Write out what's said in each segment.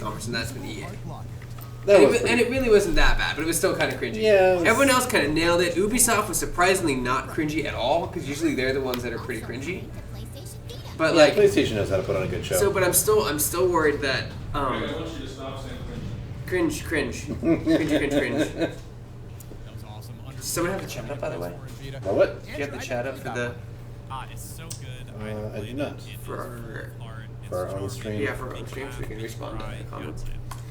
conference, and that's been EA. And it really wasn't that bad, but it was still kind of cringy. Yeah. Everyone else kind of nailed it. Ubisoft was surprisingly not cringy at all, because usually they're the ones that are pretty cringy. But like PlayStation knows how to put on a good show. So, but I'm still worried that I want you to stop saying cringe. Cringe. Does someone have the chat up, by the way? What? Do you have the chat up for the? It's so good. I do not. For our own stream. Yeah, for our own stream, so we can respond to the comments.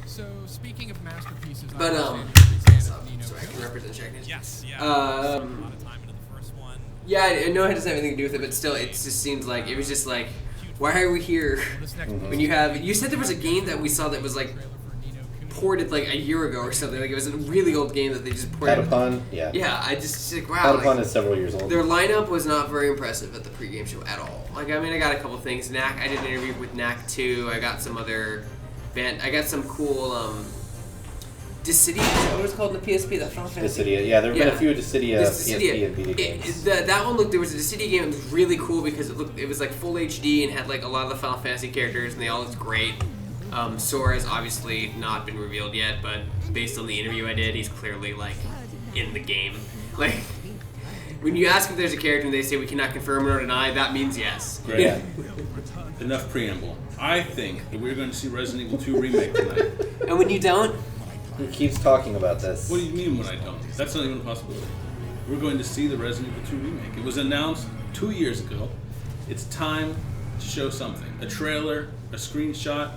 So speaking of masterpieces, But so I can represent Shacknews. Yes, yeah. A lot of time into the first one. Yeah, I know it doesn't have anything to do with it, but still, it just seems like it was just like, why are we here? When you said there was a game that we saw that was like ported like a year ago or something. Like it was a really old game that they just ported. Patapon, yeah. Yeah, I just like wow. Patapon is several years old. Their lineup was not very impressive at the pregame show at all. Like I mean, I got a couple things. Knack, I did an interview with Knack 2. I got some other band. I got some cool Dissidia. Is that what it's called in the PSP? That Final Fantasy. Dissidia, yeah. There have been a few Dissidia PSP and Vita games. That one looked. There was a Dissidia game that was really cool because it was like full HD and had like a lot of the Final Fantasy characters and they all looked great. Sora's obviously not been revealed yet, but based on the interview I did, he's clearly like in the game. Like when you ask if there's a character and they say we cannot confirm or deny, that means yes. Great. Yeah. Enough preamble. I think that we're going to see Resident Evil 2 remake tonight. And when you don't, he keeps talking about this. What do you mean when I don't? That's not even a possibility. We're going to see the Resident Evil 2 remake. It was announced 2 years ago. It's time to show something. A trailer, a screenshot.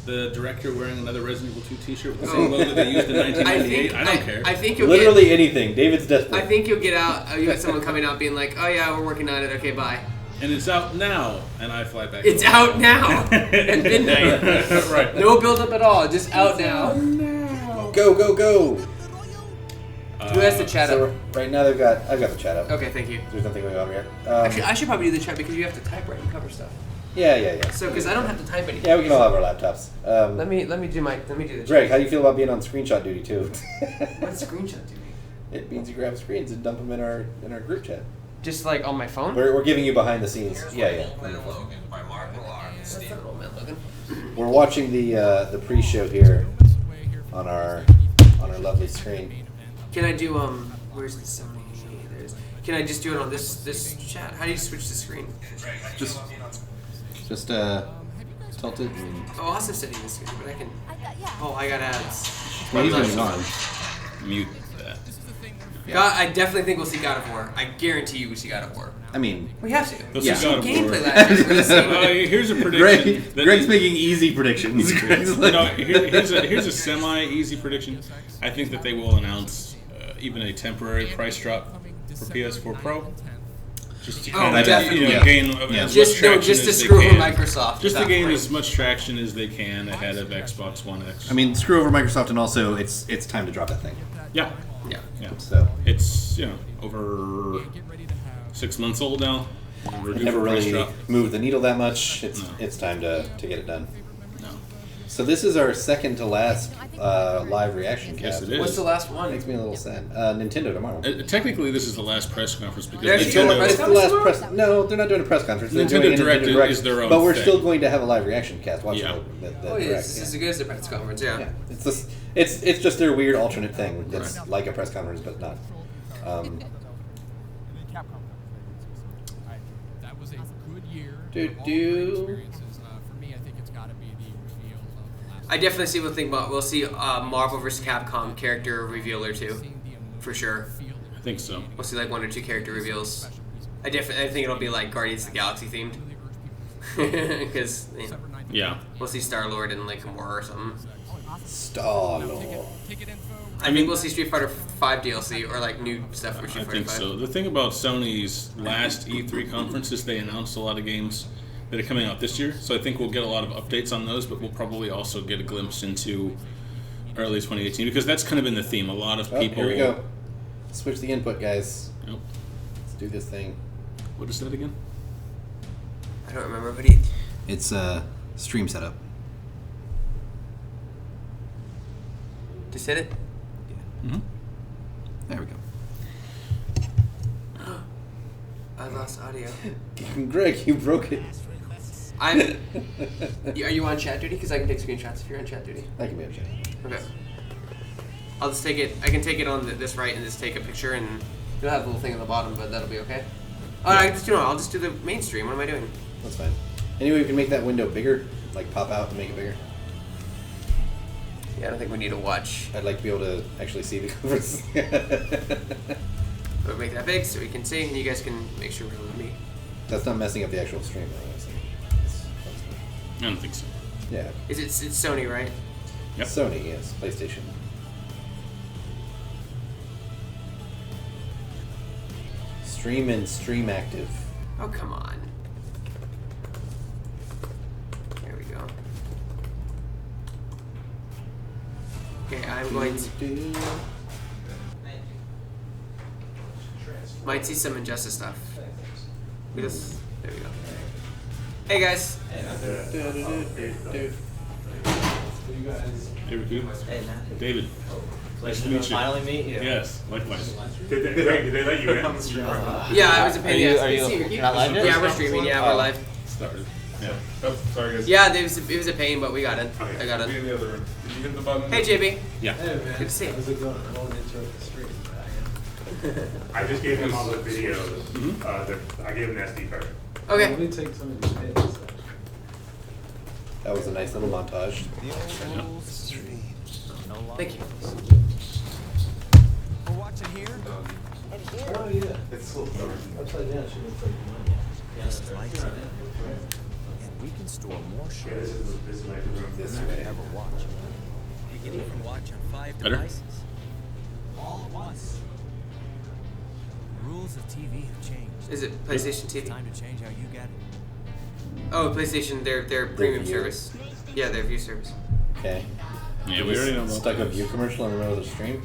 The director wearing another Resident Evil 2 t-shirt with the same logo they used in 1998. I don't care. I think you'll literally anything. David's desperate. I think you'll get out. You got someone coming out being like, "Oh yeah, we're working on it. Okay, bye." And it's out now, and I fly back. It's out now at midnight. Right. No build up at all. Just out now. Go, go, go. Who has the chat up? Right now I've got the chat up. Okay, thank you. There's nothing going on here. Actually, I should probably do the chat because you have to type right and cover stuff. Yeah. So, because I don't have to type anything. Yeah, we can all have our laptops. Let me do the chat. Greg, how do you feel about being on screenshot duty too? What's screenshot duty? It means you grab screens and dump them in our group chat. Just like on my phone? We're giving you behind the scenes. Yeah. We're watching the pre-show here on our lovely screen. Can I do where's the Sony? Can I just do it on this chat? How do you switch the screen? Just tilt it. Oh, Austin said he was screen, but I can. Oh, I got ads. Well, he's going on. Mute that. Yeah. I definitely think we'll see God of War. I guarantee you we'll see God of War. I mean, we have to. We'll see God of War. Gameplay last year. Here's a prediction. Greg's making easy predictions. Here's a semi-easy prediction. I think that they will announce even a temporary price drop for PS4 Pro. Just to kind of gain as much traction just to as screw they over can. Microsoft. Just to gain as much traction as they can ahead of Xbox One X. I mean, screw over Microsoft, and also it's time to drop that thing. Yeah. So it's over 6 months old now. Never really moved the needle that much. It's time to get it done. No. So this is our second to last live reaction cast. Yes, it is. What's the last one? Makes me a little sad. Nintendo tomorrow. Technically, this is the last press conference because It's the last press. No, they're not doing a press conference. They're doing Direct Nintendo Direct is their own but we're thing. still going to have a live reaction cast. Watch the it's as good as the press conference. Yeah. It's just their weird alternate thing. It's like a press conference, but not. That was a good year. For me, I think it's got to be the reveal of the last. I definitely see what think about. We'll see Marvel vs. Capcom character reveal or two, for sure. I think so. We'll see like 1 or 2 character reveals. I think it'll be like Guardians of the Galaxy themed, because we'll see Star-Lord and like Gamora or something. Star-Lord. I mean, we'll see Street Fighter 5 DLC or like new stuff for Street Fighter 5. I think so. The thing about Sony's last E3 conference is they announced a lot of games that are coming out this year. So I think we'll get a lot of updates on those, but we'll probably also get a glimpse into early 2018 because that's kind of been the theme. A lot of people. Here we go. Switch the input, guys. Yep. Let's do this thing. What is that again? I don't remember, but it's stream setup. Just hit it. Mm-hmm. There we go. I lost audio. Greg, you broke it. Are you on chat duty? Because I can take screenshots if you're on chat duty. I can be on chat. Okay. I'll just take it. I can take it on this right and just take a picture, and you'll have the little thing on the bottom, but that'll be okay. Oh, no, I'll just do the main stream. What am I doing? That's fine. Anyway, we can make that window bigger, like pop out and make it bigger. Yeah, I don't think we need to watch. I'd like to be able to actually see the conference. But make that big so we can see, and you guys can make sure we're with me. That's not messing up the actual stream, though. I don't think so. Yeah. It's Sony, right? Yep. Sony, yes. PlayStation. Stream and stream active. Oh, come on. There we go. Okay, I'm going to... Might see some Injustice stuff. We just... There we go. Hey, guys. Hey, Riku. Hey, Matt. David. Nice to meet you. finally meet you. Yes, likewise. Did they let you in on the stream? Yeah, I was a pain. Are you not live yet? Yeah, we're streaming. Yeah, we're live. Started. Yeah. Oh, sorry guys. Yeah, it was a pain, but we got in. Okay, I got be in. in the other room. Did you hit the button? Hey, JB. Yeah. Hey man, Good to see you. how's it going? I don't want to interrupt the stream. I just gave him all the videos. I gave him the SD card. Okay. Let me take some of these pins. That was a nice little montage. Thank you. We're watching here. Oh yeah. It's so dark. Upside down, she looks like money. Just like it. And we can store more Yeah, shows this is my room. This than you way. could ever watch. You can even watch on 5 Better? devices. All at once. Rules of TV have changed. Is it PlayStation It's TV? time to change how you get it. Oh, PlayStation, their premium View. service. Yeah, their view service. Okay. Yeah, we already know about Stuck a this view commercial in the middle of the stream.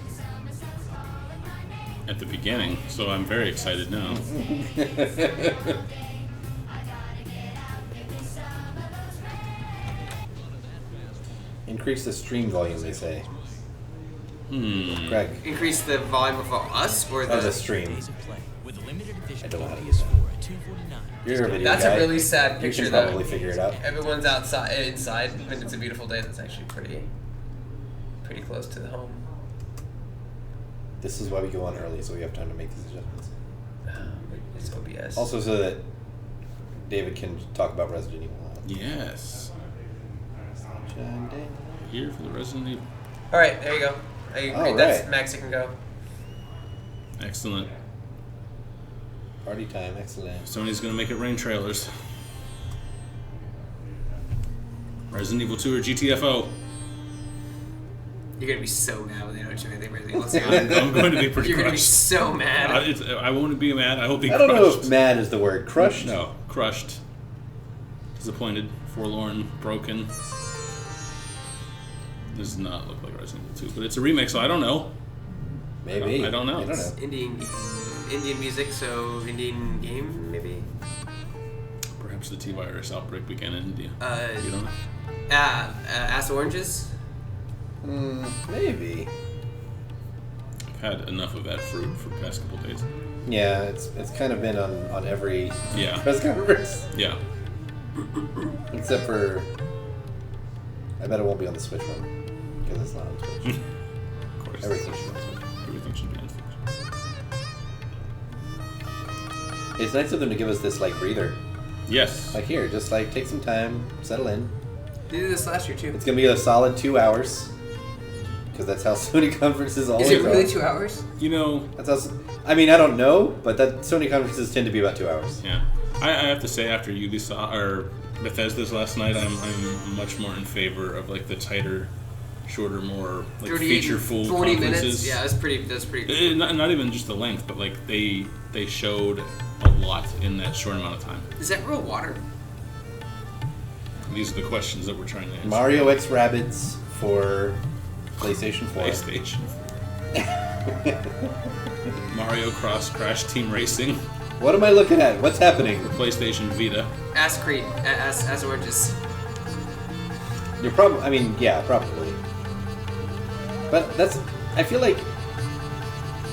at the beginning, so I'm very excited now. Increase the stream volume, they say. Hmm. Increase the volume of us or Of the the. stream. Days of play with limited edition I don't know how to do PS4 that. at $249. You're a video That's guy. a really sad picture. You can though. probably figure it out. Everyone's outside, inside, and it's a beautiful day. That's actually pretty close to the home. This is why we go on early, so we have time to make these adjustments. It's OBS. Also, so that David can talk about Resident Evil. Yes. Here for the Resident Evil. All right, there you go. I agree. All That's right. max. You can go. Excellent. Party time, excellent. Sony's gonna make it rain trailers. Resident Evil 2 or GTFO. You're gonna be so mad when they don't show anything Resident Evil 2. I'm going to be pretty You're gonna be crushed. so mad. I won't be mad. I will be I crushed. don't know if mad is the word. Crushed? No, crushed. Disappointed, forlorn, broken. Does not look like Resident Evil 2, but it's a remake, so I don't know. Maybe. I don't know. I don't know. Indian music, so Indian game maybe. Perhaps the T-virus outbreak began in India. You don't know. Ass oranges. Maybe. I've had enough of that fruit for the past couple days. Yeah, it's kind of been on every Yeah. press conference. Yeah. Except for... I bet it won't be on the Switch one. Because it's not on Switch. Of course. Everything should be on Switch. Everything should be on Switch. It's nice of them to give us this, like, breather. Yes. Like, here, just, like, take some time, settle in. They did this last year too. It's going to be a solid 2 hours. Because that's how Sony conferences always Is it really are. 2 hours? You know, That's how... I mean, I don't know, but that Sony conferences tend to be about 2 hours. yeah. I have to say, after Ubisoft or Bethesda's last night, I'm much more in favor of like the tighter, shorter, more like 38, featureful 40 conferences. minutes. Yeah, that's pretty. Not even just the length, but like they showed a lot in that short amount of time. Is that real water? These are the questions that we're trying to answer. Mario X Rabbids for PlayStation 4. PlayStation. Mario Cross Crash Team Racing. What am I looking at? What's happening? PlayStation Vita. Ass Creed. Ass oranges. You're probably... I mean, yeah, probably. But that's... I feel like...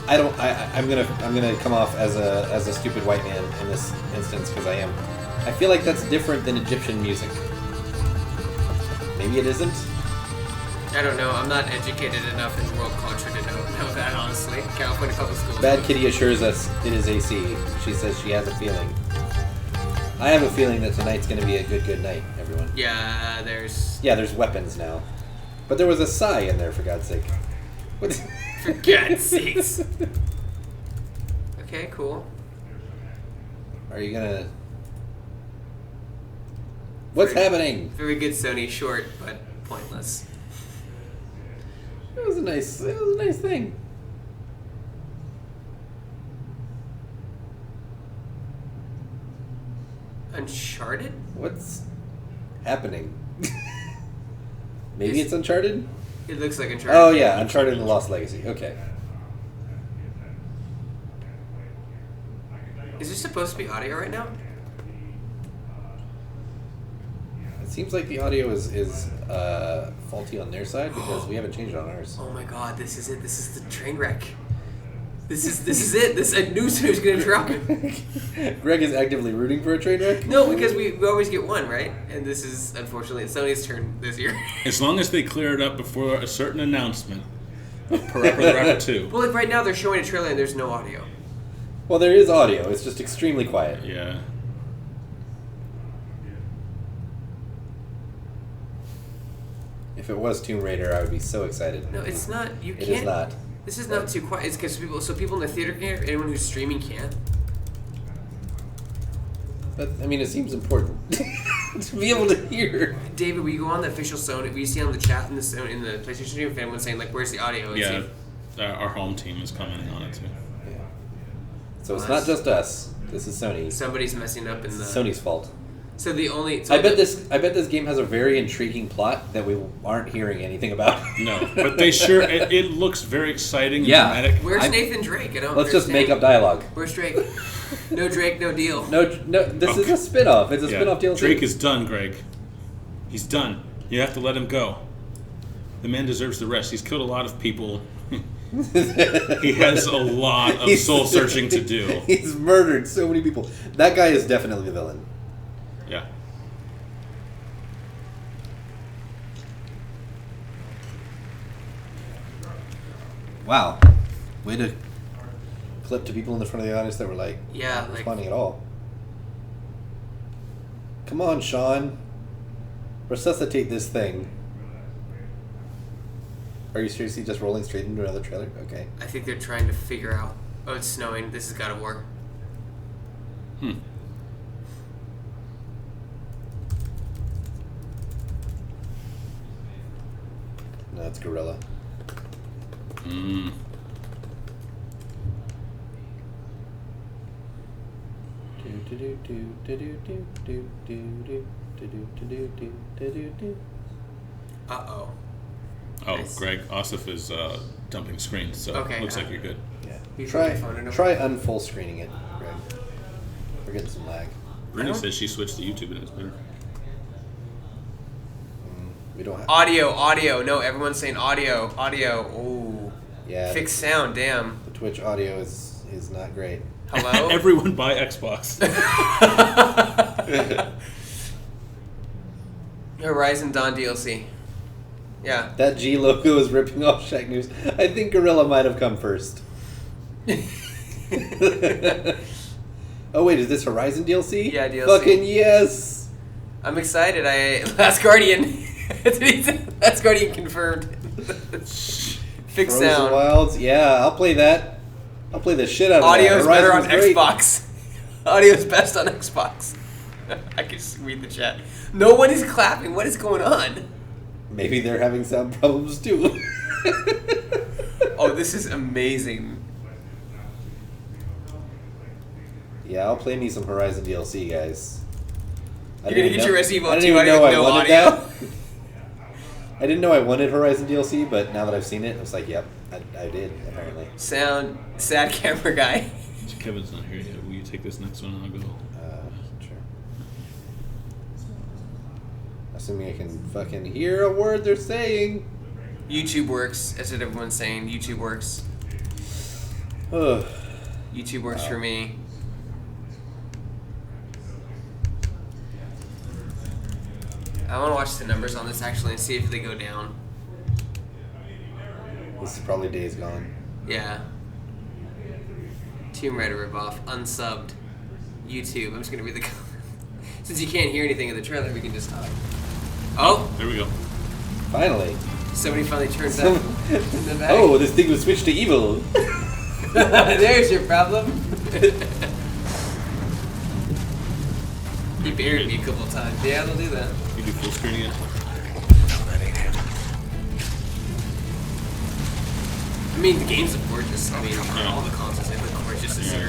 I don't... I'm gonna come off as a stupid white man in this instance, because I am. I feel like that's different than Egyptian music. Maybe it isn't. I don't know. I'm not educated enough in world culture to know that, honestly. California public schools. Bad Kitty assures us it is AC. She says she has a feeling. I have a feeling that tonight's going to be a good night, everyone. Yeah, there's... Yeah, there's weapons now. But there was a sigh in there, for God's sake. What? For God's sakes. Okay, cool. Are you gonna... What's happening? Very good Sony, short, but pointless. It was a nice thing. Uncharted? What's happening? Maybe it's Uncharted? It looks like Uncharted. Oh yeah, Uncharted and the Lost Legacy. Okay. Is there supposed to be audio right now? It seems like the audio is faulty on their side because we haven't changed it on ours. Oh my god, this is it. This is the train wreck. This is it. I knew someone was gonna drop it. Greg is actively rooting for a train wreck? No, because we always get one, right? And this is, unfortunately, it's Sony's turn this year. As long as they clear it up before a certain announcement of Parappa the Rapper 2. Well, like right now they're showing a trailer and there's no audio. Well, there is audio. It's just extremely quiet. Yeah. If it was Tomb Raider, I would be so excited. No, it's not. You It can't. is not. This is not too quiet. It's because people in the theater can't. Anyone who's streaming can't. But, I mean, it seems important to be able to hear. David, will you go on the official Sony? Will you see on the chat in the PlayStation stream if anyone's saying like, "Where's the audio?" And Yeah, see- our home team is commenting on it too. Yeah. So it's not just us. This is Sony. Somebody's messing up in the. Sony's fault. So the only. So I bet this game has a very intriguing plot that we aren't hearing anything about. No, but they sure it looks very exciting and Yeah. dramatic. Where's Nathan Drake? I don't. Let's just understand. make up dialogue. Where's Drake? No Drake, no deal. No. This is a spin-off. It's a spin-off DLC. Drake is done, Greg. He's done. You have to let him go. The man deserves the rest. He's killed a lot of people. He has a lot of soul searching to do. He's murdered so many people. That guy is definitely the villain. Yeah. Wow. Way to clip to people in the front of the audience that were like, Yeah, not like responding at all. Come on, Sean. Resuscitate this thing. Are you seriously just rolling straight into another trailer? Okay. I think they're trying to figure out. Oh, it's snowing. This is God of War. Hmm. No, it's Gorilla. Mm. Uh-oh. Oh, Nice. Greg, Asif is dumping screens, so Okay, looks like you're good. Yeah. You Try put my phone in over? unfull screening it, Greg. We're getting some lag. Brittany don't- says she switched to YouTube and it's better. We don't have. Audio. No, everyone's saying audio. Ooh. Yeah. Fixed sound, damn. The Twitch audio is not great. Hello? Everyone buy Xbox. Horizon Dawn DLC. Yeah. That G logo is ripping off Shacknews. I think Gorilla might have come first. Oh wait, is this Horizon DLC? Yeah, DLC. Fucking yes! I'm excited. Last Guardian. Last Guardian confirmed. Fixed Frozen sound. Wilds. Yeah, I'll play that. I'll play the shit out of that. Audio is better on Horizon's great. Xbox. Audio is best on Xbox. I can just read the chat. No one is clapping. What is going on? Maybe they're having sound problems too. Oh, this is amazing. Yeah, I'll play me some Horizon DLC, guys. You're gonna get your Resident Evil I 2 didn't even audio know with I no wanted audio. that. I didn't know I wanted Horizon DLC, but now that I've seen it, I was like, yep, I did, apparently. Sound, sad camera guy. Kevin's not here yet. Will you take this next one and I'll go? Sure. Assuming I can fucking hear a word they're saying. YouTube works. That's what everyone's saying. YouTube works. Ugh. YouTube works for me. I want to watch the numbers on this actually and see if they go down. This is probably Days Gone. Yeah. Tomb Raider ripoff, unsubbed, YouTube. I'm just gonna read the comments. Since you can't hear anything in the trailer, we can just talk. Oh, There we go. Finally. somebody finally turns up in the back. Oh, this thing was switched to evil. There's your problem. He buried me a couple of times. Yeah, they'll do that. You do full screen again. I mean, the games are gorgeous. I mean, all the consoles, they look gorgeous this year.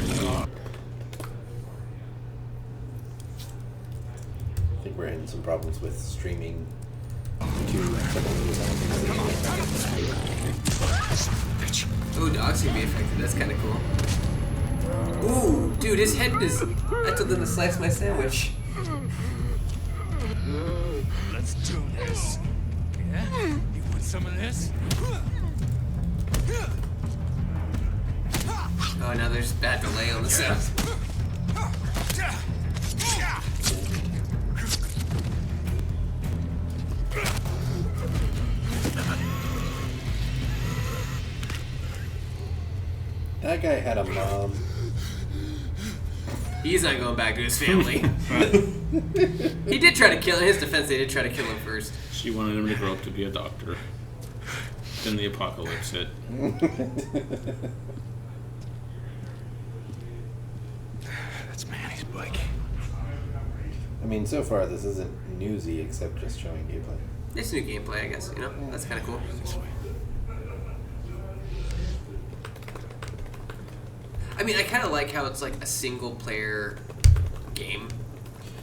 I think we're having some problems with streaming to Oh, dogs can be affected. That's kind of cool. Ooh, dude, his head is. I told them to slice my sandwich. Let's do this. Yeah? You want some of this? Oh, now there's bad delay on the sound. That guy had a mom. He's not going back to his family. He did try to kill him. In his defense, they did try to kill him first. She wanted him to grow up to be a doctor. Then the apocalypse hit. That's Manny's bike. I mean, so far this isn't newsy except just showing gameplay. It's new gameplay, I guess. You know, that's kind of cool. I mean, I kind of like how it's like a single-player game.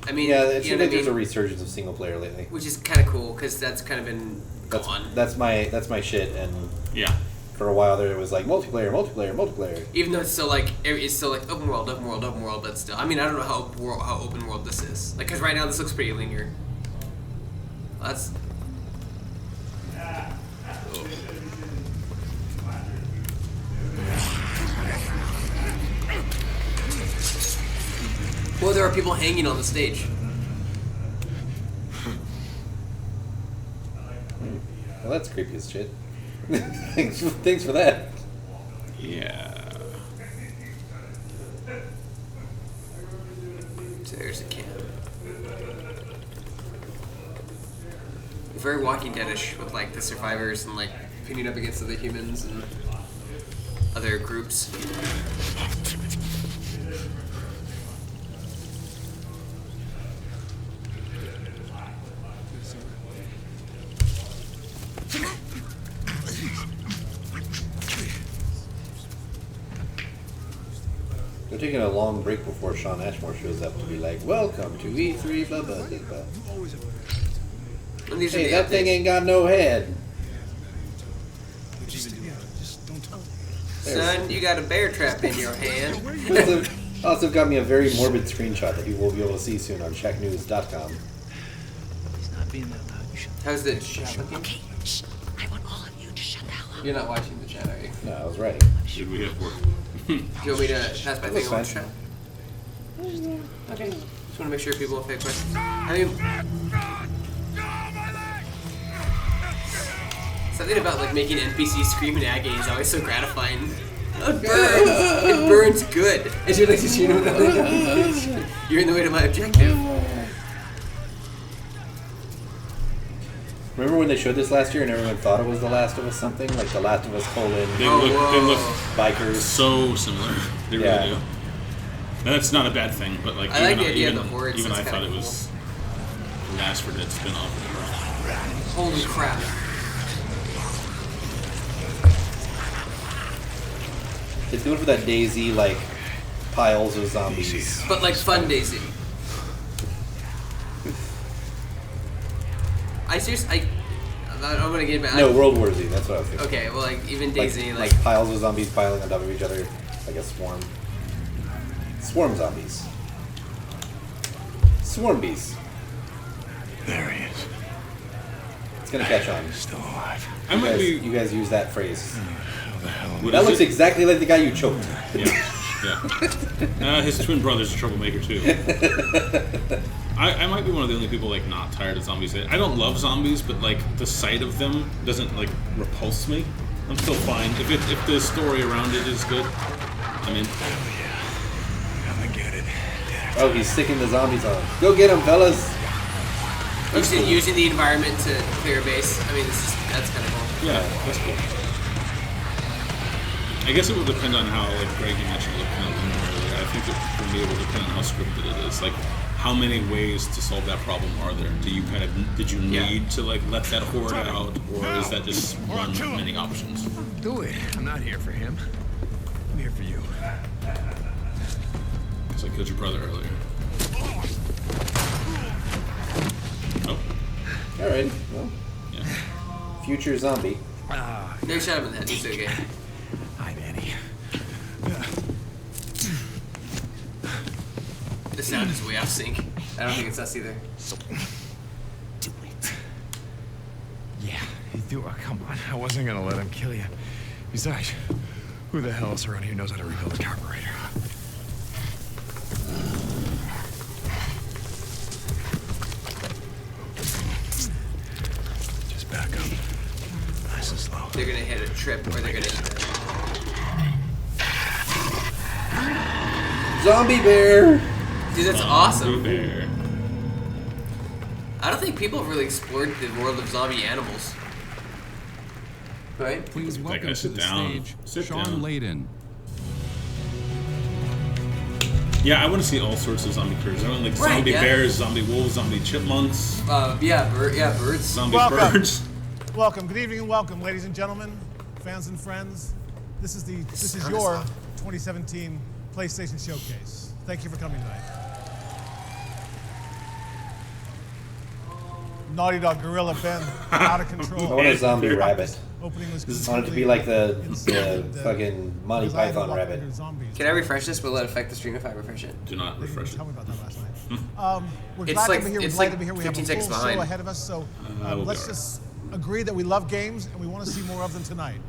I mean, Yeah, it you know seems what like I there's a mean? resurgence of single player lately. Which is kind of cool because that's kind of been gone. That's my shit. And Yeah. for a while there, it was like multiplayer, multiplayer, multiplayer. Even though it's still like open world, open world, open world, but still. I mean, I don't know how open world this is. Like, because right now this looks pretty linear. That's. Well, there are people hanging on the stage. Well, that's creepy as shit. Thanks for that. Yeah. So there's a cam. Very Walking Dead-ish with like the survivors and like pinning up against other humans and other groups. They're taking a long break before Sean Ashmore shows up to be like, "Welcome to E3, blah blah blah." blah. And these are Hey, the that thing updates. ain't got no head. Son, you got a bear trap in your hand. Also got me a very morbid screenshot that you will be able to see soon on Shacknews.com. He's not being that loud. You should. How's the chat looking? Okay, shh. I want all of you to shut the hell up. You're not watching the chat, are you? No, I was writing. Should we have work? Do you want me to pass my That's thing on the fine. chat? Okay. Just want to make sure people have questions. I mean, something about like making NPCs scream in agony is always so gratifying. Oh, it burns. It burns good. And you're like, you know what? You're in the way to my objective. Remember when they showed this last year and everyone thought it was The Last of Us something? Like The Last of Us : They Oh, look bikers. so similar. They Yeah. really do. And that's not a bad thing, but like I like even the idea of even, the hordes, even it's I thought kinda it was Rashford had spin off. Holy crap. It's going for that Daisy, like, piles of zombies. But like fun Daisy. I'm gonna get back. No, World War Z, that's what I was thinking. Okay, well, like even Like, Daisy, like piles of zombies piling on top of each other, like a swarm. Swarm zombies. Swarm bees. There he is. It's gonna catch on. Still alive. I might be. You guys use that phrase. How the hell? What That is looks it? exactly like the guy you choked. Yeah. Yeah. His twin brother's a troublemaker too. I might be one of the only people like not tired of zombies. I don't love zombies, but like the sight of them doesn't like repulse me. I'm still fine if the story around it is good. I mean, I get it. Oh, he's sticking the zombies on. Go get him, fellas. Using the environment to clear a base. I mean, that's kind of cool. yeah, that's cool. I guess it will depend on how, like Greg, you mentioned it kind of earlier. I think it for me it will depend on how scripted it is. Like, how many ways to solve that problem are there? Did you need to like let that horde out, or is that just one of many options? Do it. I'm not here for him. I'm here for you. Because I killed your brother earlier. Oh. Alright, well, Yeah. future zombie. Never shot him in the head. He's okay. Hi, Danny. The sound is way off sync. I don't think it's us either. Do it. Yeah, you do. Come on. I wasn't gonna let him kill you. Besides, who the hell else around here knows how to rebuild a carburetor? Just back up. Nice and slow. They're gonna hit a trip, or they're gonna hit Zombie bear! Dude, that's awesome. Bear. I don't think people have really explored the world of zombie animals. Right? Please That welcome guy to sit the down. stage Sit Sean down. Layden. Yeah, I want to see all sorts of zombie critters. I want like Right, zombie yeah. bears, zombie wolves, zombie chipmunks, Birds. zombie Welcome. birds. Welcome, good evening and welcome, ladies and gentlemen, fans and friends. This is your 2017 PlayStation Showcase. Thank you for coming tonight. Naughty Dog Gorilla Ben, out of I control. want a zombie rabbit. Opening was I want it to be like the insane. fucking Monty Because I had to Python walk rabbit. under zombies. Can I refresh this? Will it affect the stream if I refresh it? Do not They didn't refresh it. tell me about that last night. We're It's glad like- to be here. We're it's glad like to be here. We have a 15 full seconds show behind. ahead of us, so we'll be let's all right. just agree that we love games and we want to see more of them tonight.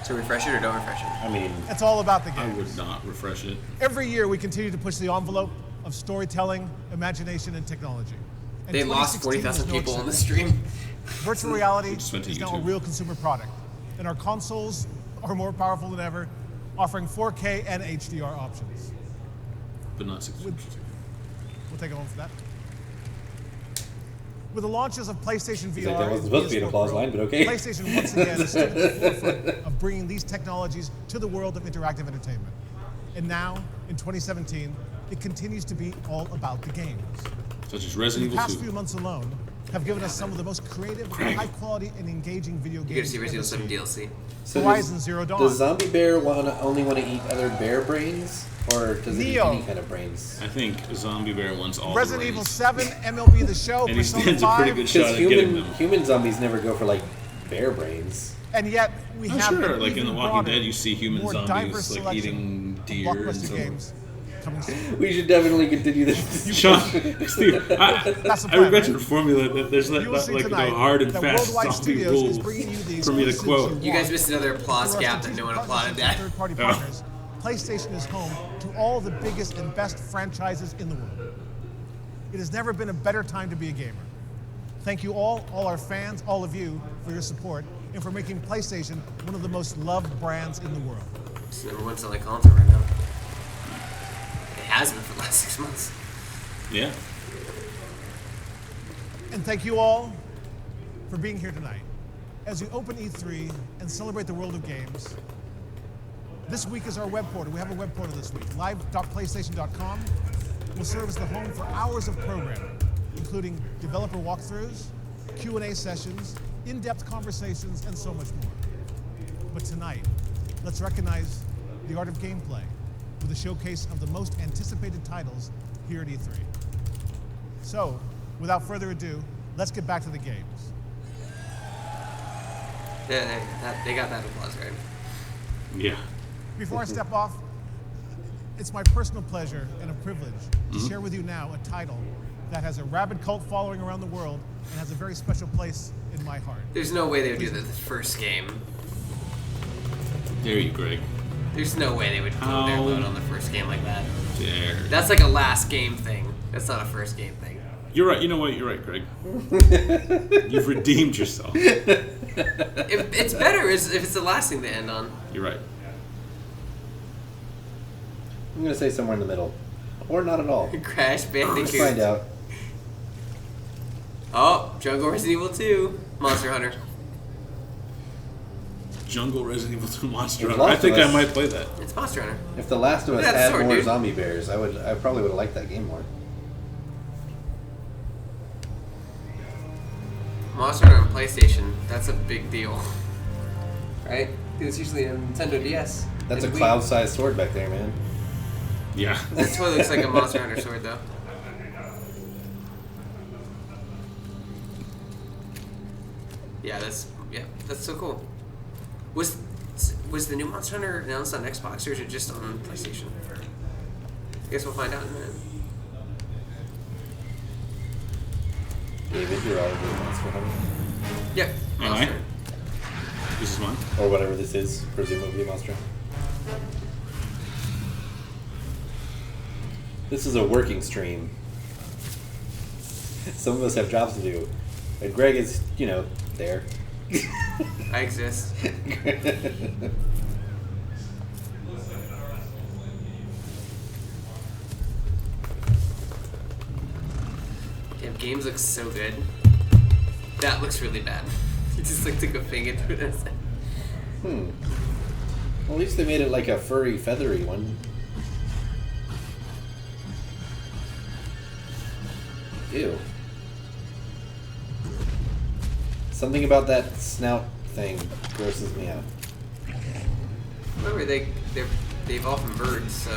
So refresh it or don't refresh it? I mean, It's all about the I games. would not refresh it. Every year we continue to push the envelope of storytelling, imagination, and technology. And They lost 2016 40,000 is no people on the exception. stream. Virtual reality just went to is now a YouTube. real consumer product, and our consoles are more powerful than ever, offering 4K and HDR options. But not 60. We'll take it home for that. With the launches of PlayStation VR, like that wasn't and supposed to be an PS4 applause Pro, line, but okay. PlayStation once again is still at the forefront of bringing these technologies to the world of interactive entertainment. And now, in 2017, it continues to be all about the games. Such as In Resident the Evil past 2. few months alone, have given us some of the most creative, high-quality, and engaging video You gotta games see we've Resident ever Evil 7 seen. DLC. so Horizon Zero Dawn. Does Zombie Bear only want to eat other bear brains? Or does it eat Neo. any kind of brains? I think Zombie Bear wants all Resident the Evil brains. 7, MLB The Show, And he Persona stands a 5, pretty good shot Because at getting human, them. human zombies never go for like bear brains. and yet we Oh, have sure. an Like in even The Walking broader, Dead, you see human more diverse zombies like selection eating of deer and blockbuster so games coming soon. We should definitely continue this. Sean, Steve, That's the I plan, regret right? your formula that there's You will see like tonight the hard and that fast Worldwide zombie Studios rules is bringing you the for me to exclusives quote. You guys want. missed another applause Through our gap that no one strategic applauded partnerships that. with third-party Oh. partners, PlayStation is home to all the biggest and best franchises in the world. It has never been a better time to be a gamer. Thank you all our fans, all of you, for your support and for making PlayStation one of the most loved brands in the world. It's the #1 selling console right now. It has been for the last 6 months. Yeah. And thank you all for being here tonight. As we open E3 and celebrate the world of games, this week is our web portal. We have a web portal this week. Live.playstation.com will serve as the home for hours of programming, including developer walkthroughs, Q&A sessions, in-depth conversations, and so much more. But tonight, let's recognize the art of gameplay with a showcase of the most anticipated titles here at E3. So, without further ado, let's get back to the games. They got that applause right. Yeah. Before I step off, it's my personal pleasure and a privilege to share with you now a title that has a rabid cult following around the world and has a very special place in my heart. There's no way they would do the first game. There you, Greg. There's no way they would blow their load on the first game like that. Dare. That's like a last game thing. That's not a first game thing. You're right. You know what? You're right, Greg. You've redeemed yourself. It's better if it's the last thing to end on. You're right. I'm gonna say somewhere in the middle, or not at all. Crash Bandicoot. Let's find out. Oh, Jungle Resident Evil 2, Monster Hunter. Jungle Resident Evil 2 Monster It's Hunter. I Last think of I Us. might play that. It's Monster Hunter. If The Last of Us Yeah, had sword, more dude. zombie bears, I probably would have liked that game more. Monster Hunter on PlayStation, that's a big deal. Right? Because it's usually a Nintendo DS. That's a And Wii. cloud-sized sword back there, man. Yeah. That totally looks like a Monster Hunter sword, though. Yeah, that's so cool. Was the new Monster Hunter announced on Xbox or is it just on PlayStation? I guess we'll find out in a minute. David, you're all over Monster Hunter. Yep. Am Monster I? Hunter. This is mine. Or whatever this is, presumably Monster Hunter. This is a working stream. Some of us have jobs to do. And Greg is, there. I exist. Damn, games look so good. That looks really bad. You just took a finger to it. Well, at least they made it like a furry, feathery one. Ew. Something about that snout thing grosses me out. Remember, they evolve from birds, so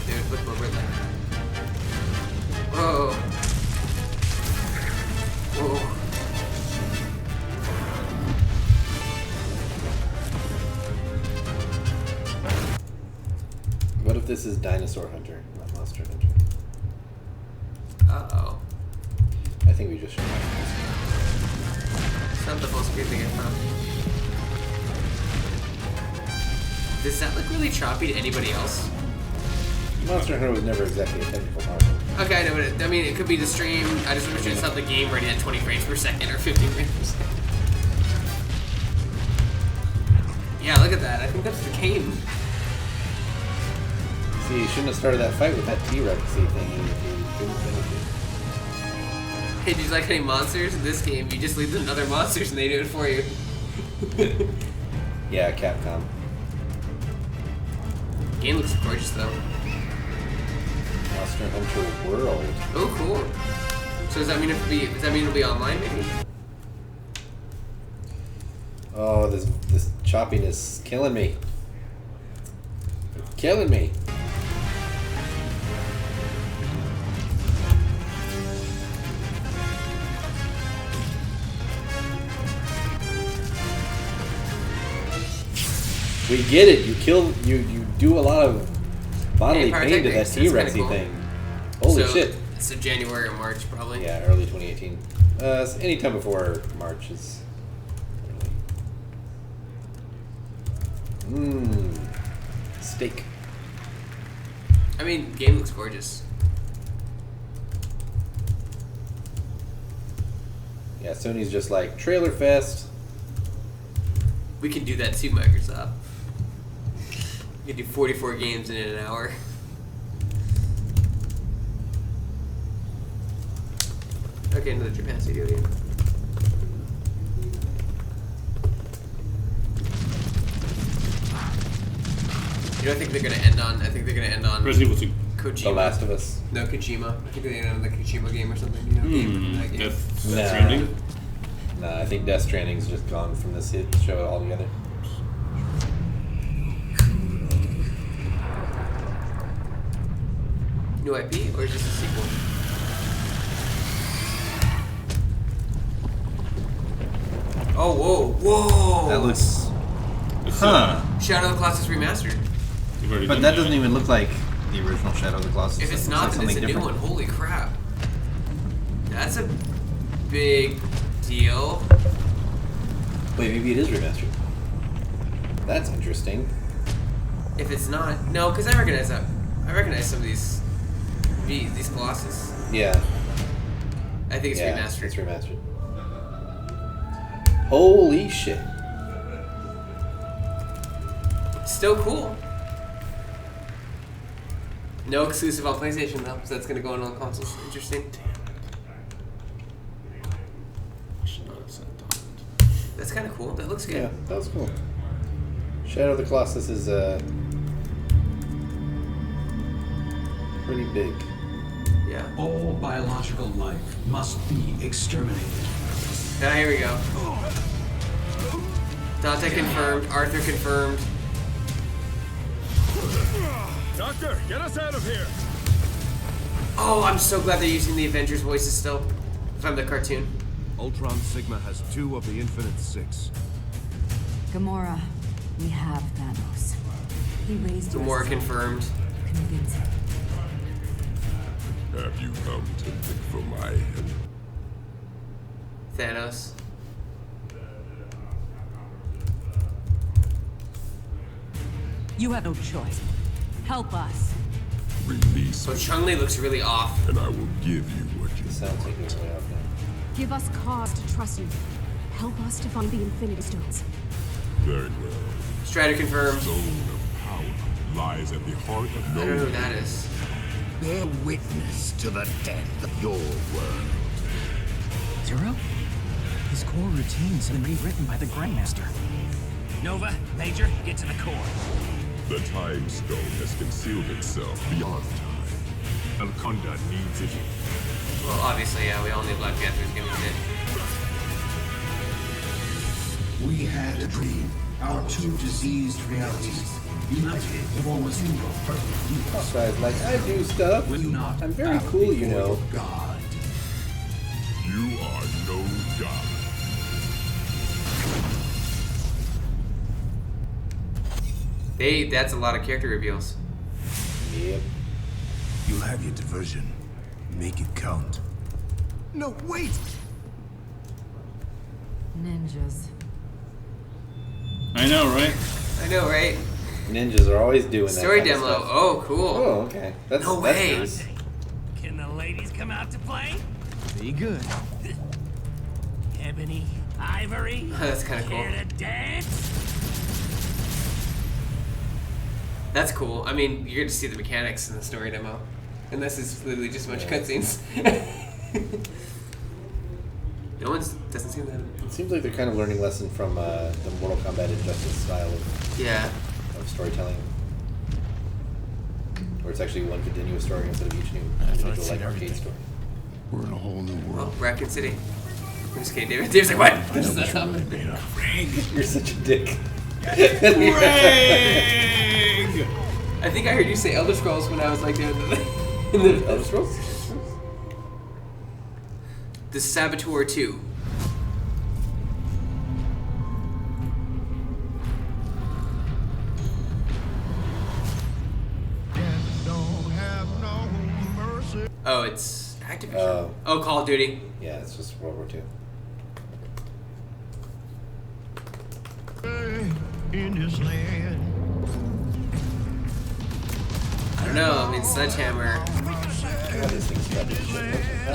they would look more bird-like. Whoa. Whoa. What if this is Dinosaur Hunter, not Monster Hunter? Uh-oh. I think we just should have It's not the full screen thing I found. Does that look really choppy to anybody else? this. Monster Hunter was never exactly a technical marvel. Okay, I know, but it could be the stream. I just wish it's not the game running at 20 frames per second or 15 frames per second. Yeah, look at that. I think that's the game. See, you shouldn't have started that fight with that T-Rexy thing if you didn't finish Hey, do you like any monsters in this game? You just leave them other monsters and they do it for you. it. Yeah, Capcom. Game looks gorgeous though. Monster Hunter World. Oh, cool. So does that mean it'll be online maybe? Oh, this choppiness is killing me. It's killing me. We get it. You do a lot of bodily Hey, pain to that pyrotechnics, that's kinda T-Rexy cool. thing. Holy shit. So January or March probably. Yeah, early 2018. Anytime before March is early. Steak. I mean, game looks gorgeous. Yeah, Sony's just like, trailer fest. We can do that too, Microsoft. We can do 44 games in an hour. Okay, another Japan studio game. You know, I think they're gonna end on. Resident Evil 2. Kojima. The Last of Us. No, Kojima. I think they're gonna end on the Kojima game or something. You know, game from that game. Death Nah. Stranding. Nah, I think Death Stranding's just gone from this hit show altogether. New IP or just a sequel? Oh, whoa! That looks... It's, Shadow of the Colossus remastered. you've already But done that doesn't even look like the original Shadow of the Colossus. If it's It not, looks then like it's a something new one. different. Holy crap! That's a big deal. Wait, maybe it is remastered. That's interesting. If it's not, no, because I recognize that. I recognize some of these Colossus. Yeah. I think it's remastered. It's remastered. Holy shit. Still cool. No exclusive on PlayStation though, so that's gonna go on all consoles. Interesting. That's kind of cool. That looks good. Yeah, that was cool. Shadow of the Colossus is pretty big. Yeah. All biological life must be exterminated. Ah, here we go. Dante confirmed. Arthur confirmed. Doctor, get us out of here! Oh, I'm so glad they're using the Avengers voices still. From the cartoon. Ultron Sigma has 2 of the Infinite Six. Gamora, we have Thanos. He raised Gamora confirmed. Convince him. Have you come to pick for my head? Thanos. You have no choice. Help us. Release So Chun-Li looks really off. and I will give you what you Sounds like it's way off now. Give us cause to trust you. Help us to find the Infinity Stones. very well. Strider confirmed. Zone of power lies at the heart of I don't know who that is. Bear witness to the death of your world. Zero? His core routines have been rewritten by the Grandmaster. Nova, Major, get to the core. The Time Stone has concealed itself beyond time. Alconda needs it. Well, obviously, yeah, we all knew Black Panther was gonna be We had a dream. Our two diseased realities united to form a single perfect universe. Guys, like, I do stuff. I'm very cool, you know. God. You are no god. That's a lot of character reveals. Yep. You'll have your diversion. Make it count. No, wait! Ninjas. I know, right? I know, right? Ninjas are always doing that. Story kind of demo. stuff. Oh, cool. Oh, okay. That's, No that's way. nice. Can the ladies come out to play? Be good. Ebony, Ivory, That's kind of cool. here to dance? That's cool. I mean, you're going to see the mechanics in the story demo. And this is literally just a bunch of cutscenes. No one's doesn't seem that. It seems like they're kind of learning lesson from the Mortal Kombat Injustice style of storytelling. Where it's actually one continuous story instead of each new individual like arcade story. We're in a whole new world. Oh, Raccoon City. I'm just kidding, David. David's like, what? What does that happen? You're such a dick. I think I heard you say Elder Scrolls when I was like doing the Elder Scrolls? The Saboteur 2. Oh, it's Activision. Oh, Call of Duty. Yeah, it's just World War II. In his land. I don't know. I mean, Sledgehammer.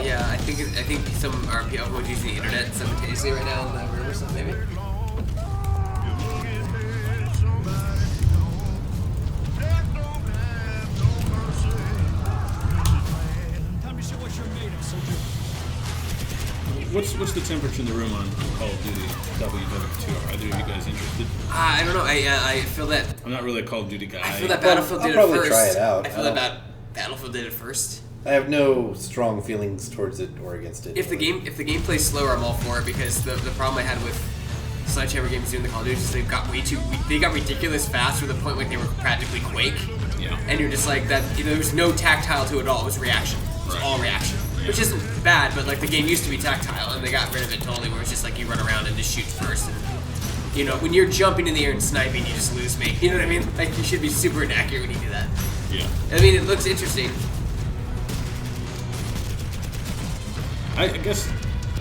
Yeah, I think some are people using the internet simultaneously right now in the room or something, maybe. What's the temperature in the room on Call of Duty WW2? Are either of you guys interested? I don't know. I feel that. I'm not really a Call of Duty guy. I feel that Battlefield did it I'll probably first. try it out. I feel that Battlefield did it first. I have no strong feelings towards it or against it. If the game plays slower, I'm all for it because the problem I had with Sledgehammer games doing the Call of Duty is they got they got ridiculous fast to the point where they were practically Quake. Yeah. And you're just like that. There was no tactile to it at all. It was reaction. It was all reaction, which isn't bad. But like the game used to be tactile, and they got rid of it totally. Where it's just like you run around and just shoot first. And you know, when you're jumping in the air and sniping, you just lose me. You know what I mean? Like you should be super inaccurate when you do that. Yeah. I mean, it looks interesting. I guess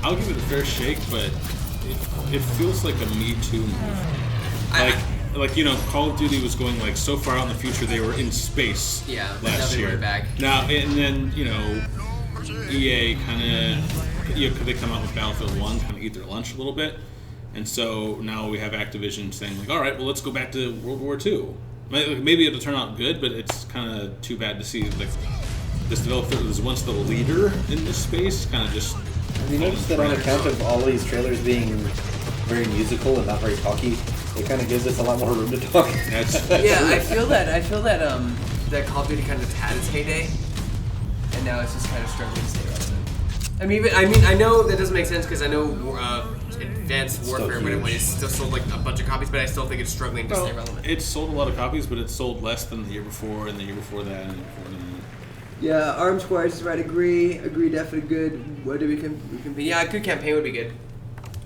I'll give it a fair shake, but it feels like a Me Too move. Like like, you know, Call of Duty was going like so far out in the future they were in space last year. Back. Now and then, you know, EA kind of, you know, could they come out with Battlefield 1, kind of eat their lunch a little bit, and so now we have Activision saying like, all right, well, let's go back to World War II. Maybe it'll turn out good, but it's kind of too bad to see like this developer that was once the leader in this space kind of just. Have you noticed that on account of all these trailers being very musical and not very talky, it kind of gives us a lot more room to talk. Yeah, I feel that that Call of Duty kind of had its heyday, and now it's just kind of struggling to stay relevant. I mean, I know that doesn't make sense because I know Advanced Warfare when it still sold like a bunch of copies, but I still think it's struggling to stay relevant. It sold a lot of copies, but it sold less than the year before, and the year before that, and the year before that. Yeah, Arms Squires is right. Agree, definitely good. What do we compete? Yeah, a good campaign would be good.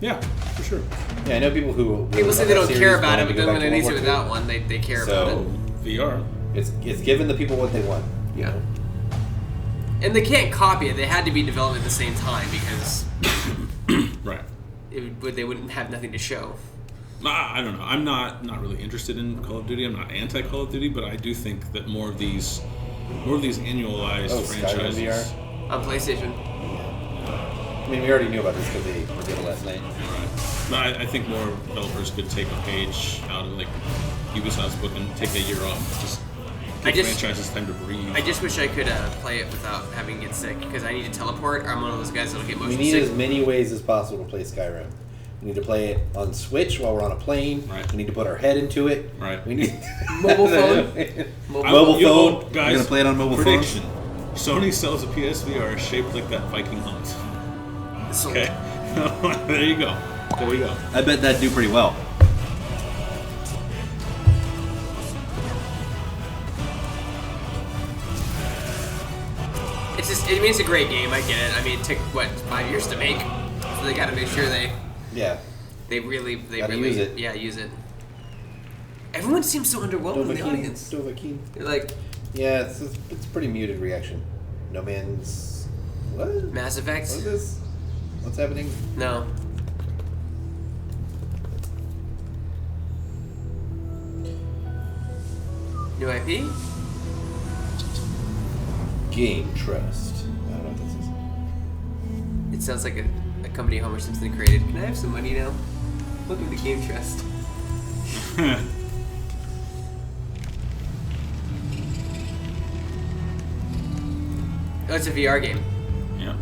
Yeah, for sure. Yeah, I know people who say they don't care about it, but then when it needs it without one, they care about it. VR. It's giving the people what they want. Yeah. And they can't copy it. They had to be developed at the same time because right. They wouldn't have nothing to show. I don't know. I'm not really interested in Call of Duty. I'm not anti Call of Duty, but I do think that more of these annualized franchises VR? On PlayStation. I mean, we already knew about this because they revealed it last night. Right. But I think more developers could take a page out of like Ubisoft's book and take a year off. Just give franchises time to breathe. I just wish I could play it without having to get sick because I need to teleport. I'm one of those guys that'll get motion sick. We need as many ways as possible to play Skyrim. We need to play it on Switch while we're on a plane. Right. We need to put our head into it. Right. We need mobile phone. Mobile phone. Guys, we're gonna play it on mobile prediction. phone. Sony sells a PSVR shaped like that Viking hunt. Okay. There you go. There we go. I bet that'd do pretty well. It's a great game. I get it. I mean, it took 5 years to make, so they got to make sure they really use it. Yeah, use it. Everyone seems so underwhelmed in the audience. They're like, yeah, it's pretty muted reaction. No Man's what? Mass Effect. What is this? What's happening? No. New IP? Game Trust. I don't know what this is. It sounds like a company Homer Simpson created. Can I have some money now? Look at the Game Trust. Oh, it's a VR game. Yeah.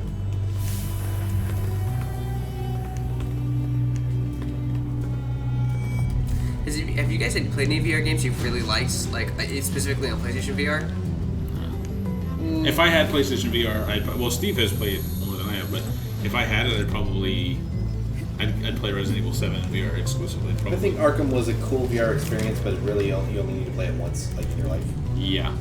Have you guys played any VR games you've really liked, like specifically on PlayStation VR? If I had PlayStation VR, Steve has played more than I have, but if I had it, I'd play Resident Evil 7 in VR exclusively. Probably. I think Arkham was a cool VR experience, but you only need to play it once, like in your life. Yeah.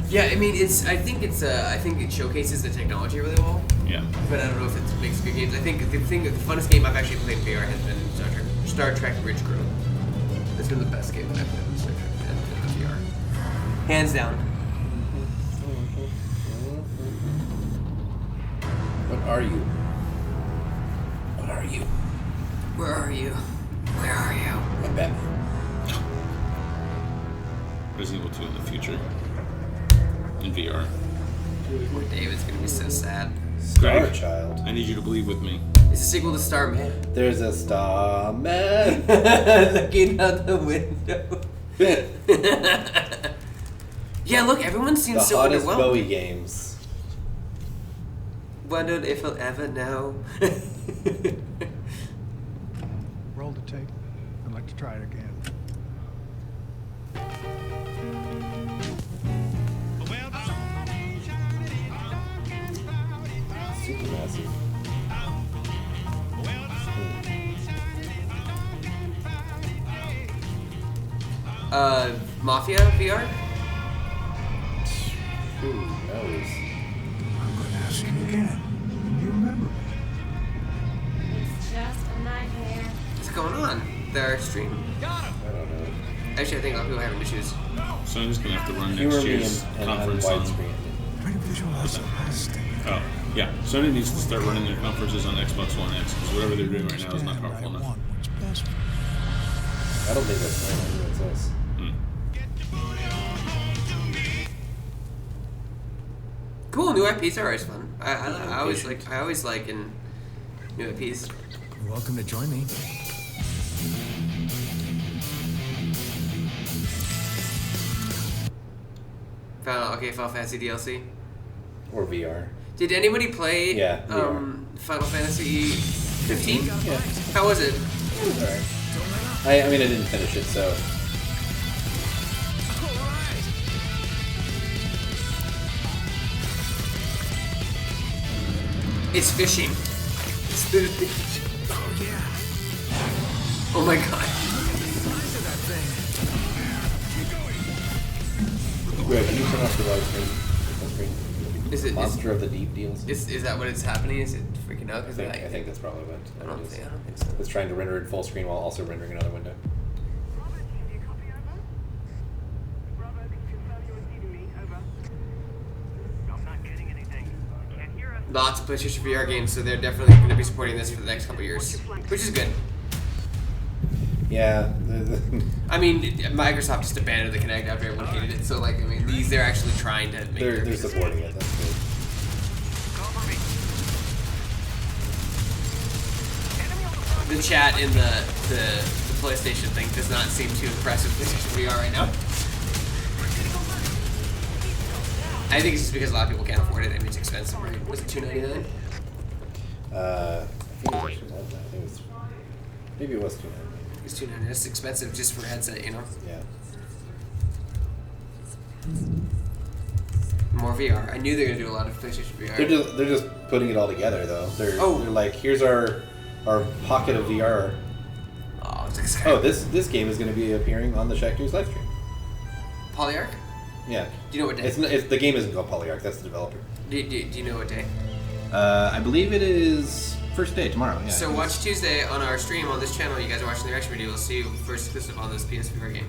Yeah, I mean, I think it showcases the technology really well. Yeah. But I don't know if it makes good games. I think the funnest game I've actually played in VR has been Star Trek Ridge Crew. It's been the best game that I've played in Star Trek in VR. Hands down. What are you? What are you? Where are you? Where are you? I'm Batman. Resident Evil 2 in the future. In VR. David's gonna be so sad. Star Child. I need you to believe with me. It's a sequel to Starman. There's a Starman looking out the window. Yeah, look, everyone seems so hottest underwhelmed. Bowie games. Wondered if I'll ever know. Roll to tape. I'd like to try it again. Super massive. Mafia VR? Who knows? I'm going to ask you again. Do you remember? It's just a nightmare. What's going on? Their stream. I don't know. Actually, I think a lot of people are having issues. So I'm just gonna have to run Humor next me year's and conference on on. widescreen. Try to visualize the last thing. Oh. Yeah, Sony needs to start running their conferences on Xbox One X because whatever they're doing right now is not powerful enough. I don't think that's Sony. I think that's us. Cool, new IPs are always fun. I always like in new IPs. You're welcome to join me. Final Fantasy DLC. Or VR. Did anybody play Final Fantasy 15? Yeah. How was it? It was alright. I mean, I didn't finish it, so. It's fishing. It's literally fishing. Oh yeah. Oh my god. Greg, can you turn off the live screen? Is it Monster of the Deep deals? Is that what is happening? Is it freaking out? I think that's probably what I don't think so. It's trying to render in full screen while also rendering another window. Lots of PlayStation VR games, so they're definitely going to be supporting this for the next couple years, which is good. Yeah. I mean, Microsoft just abandoned the Kinect after everyone hated it, so like, I mean, they're actually trying to make they're supporting it. That's good. The chat in the PlayStation thing does not seem too impressive with PlayStation VR right now. I think it's just because a lot of people can't afford it. I mean, it's expensive, right? Was it $299? I think it was maybe it was $299. It's $299. It's expensive just for a headset, you know? Yeah. More VR. I knew they were gonna do a lot of PlayStation VR. They're just putting it all together though. They're like, here's our pocket of VR. Oh, it's exciting. Oh, this game is going to be appearing on the Shacknews live stream. Polyarch? Yeah. Do you know what day? It's the game isn't called Polyarch. That's the developer. Do you know what day? I believe it is first day tomorrow. Yeah. So watch Tuesday on our stream on this channel. You guys are watching the reaction video. You'll see first exclusive on this PS4 game.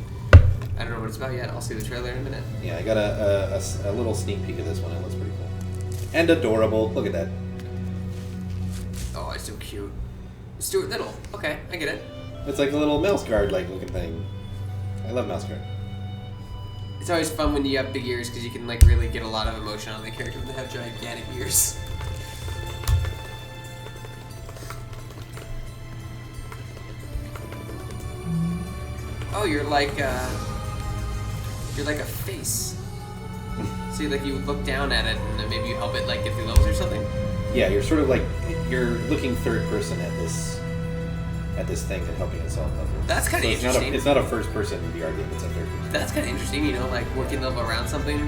I don't know what it's about yet. I'll see the trailer in a minute. Yeah, I got a little sneak peek of this one. It looks pretty cool and adorable. Look at that. Oh, it's so cute. Stuart Little. Okay, I get it. It's like a little mouse guard like looking thing. I love mouse guard. It's always fun when you have big ears because you can like really get a lot of emotion on the character when they have gigantic ears. Oh, you're like a face. See, like you look down at it and then maybe you help it like get through levels or something. Yeah, you're sort of like you're looking third person at this thing and helping it solve puzzles. That's kind of interesting. It's not a first person VR game. It's a third person. That's kind of interesting, you know, like working level around something.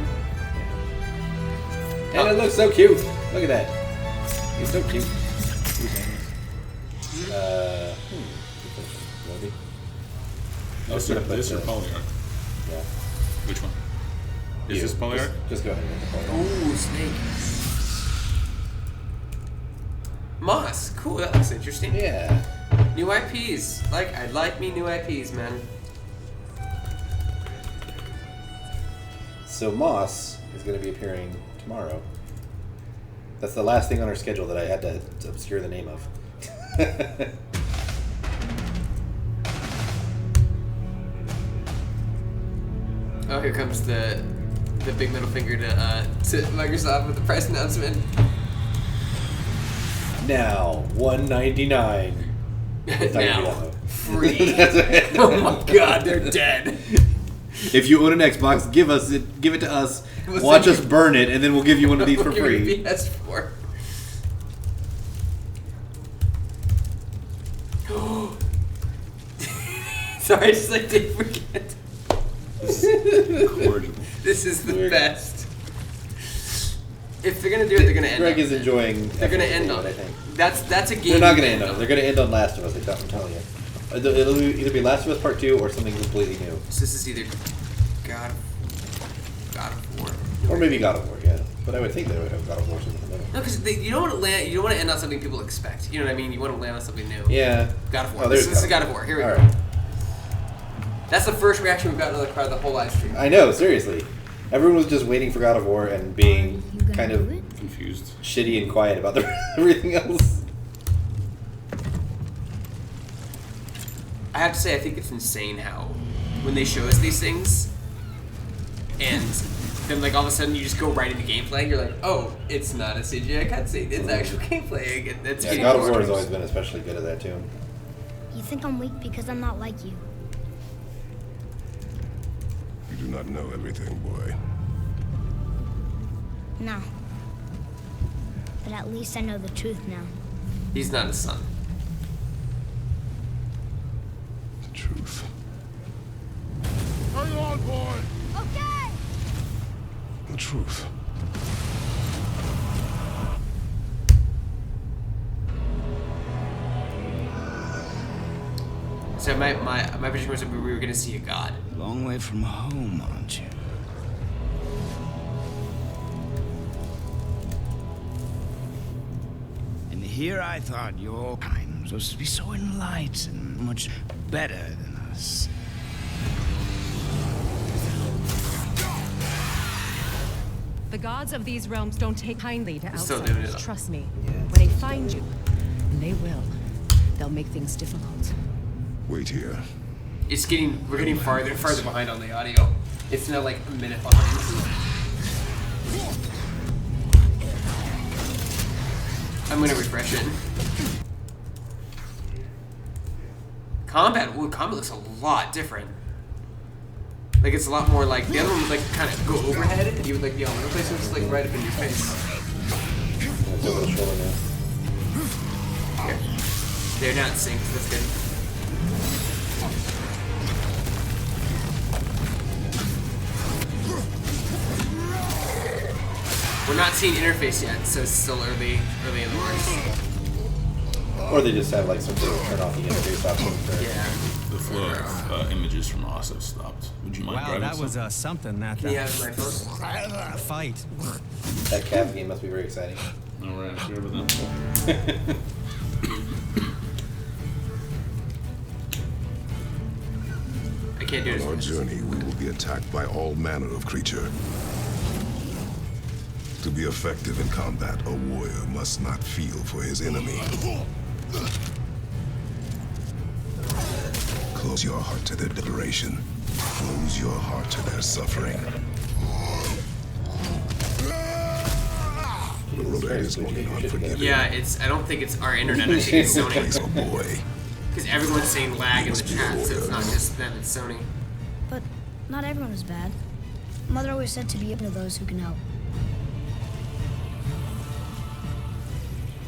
Yeah. And it looks so cute. Look at that. He's so cute. This or Polyarch? Yeah. Which one? Is this Polyarch? Just go ahead and make the Polyarch. Ooh, snake. Moss. Cool, that looks interesting. Yeah. New IPs. I like me new IPs, man. So Moss is going to be appearing tomorrow. That's the last thing on our schedule that I had to obscure the name of. Oh, here comes the big middle finger to Microsoft with the price announcement. Now, $199. Now, free. Oh my god, they're dead. If you own an Xbox, give it to us. Watch us burn it, and then we'll give you one of these for free. PS4. Sorry, I just didn't forget. This is gorgeous. This is the best. If they're gonna do it, they're gonna end. Greg is enjoying. They're gonna end on it. That's a game. They're not gonna end on it. They're gonna end on Last of Us. I'm telling you. It'll either be Last of Us Part 2 or something completely new. So this is either God of War, or maybe God of War. Yeah, but I would think they would have God of War in the middle. No, because you don't want to end on something people expect. You know what I mean? You want to land on something new. Yeah. God of War. Oh, This is God of War. Here we go. Right. That's the first reaction we've gotten to the whole live stream. I know, seriously. Everyone was just waiting for God of War and being kind of confused. Shitty and quiet about everything else. I have to say, I think it's insane how when they show us these things, and then like all of a sudden you just go right into gameplay, and you're like, oh, it's not a CGI cutscene, it's actual gameplay. That's Yeah, God of War has always been especially good at that too. You think I'm weak because I'm not like you. You do not know everything, boy. No. But at least I know the truth now. He's not his son. The truth. Hang on, boy! Okay! The truth. So my prediction was that we were going to see a god. Long way from home, aren't you? And here I thought your kind was supposed to be so enlightened, much better than us. The gods of these realms don't take kindly to Still doing outsiders. it. Trust me. When they find you, and they will, they'll make things difficult. Wait here. We're getting farther and farther behind on the audio. It's now like a minute behind. I'm gonna refresh it. Combat looks a lot different. Like it's a lot more like the other one would like kind of go overhead, and you would like the other place was just like right up in your face. It's over the shoulder now. Here. They're not synced. That's good. We're not seeing interface yet, so it's still early in the works. Or they just have like some sort of turn off the interface option for. Yeah. The flow of images from Ossa stopped. Would you mind Wow, grabbing that was some? something. That Can you have my phone? a fight. That Cavs game must be very exciting. All right, sure with them. I can't do it. On our journey, we will be attacked by all manner of creature. To be effective in combat, a warrior must not feel for his enemy. Close your heart to their liberation. Close your heart to their suffering. The road is long and unforgiving. Yeah, I don't think it's our internet. I think it's Sony. Oh boy. Because everyone's saying lag in the chat, so it's not just them. It's Sony. But not everyone is bad. Mother always said to be open to those who can help.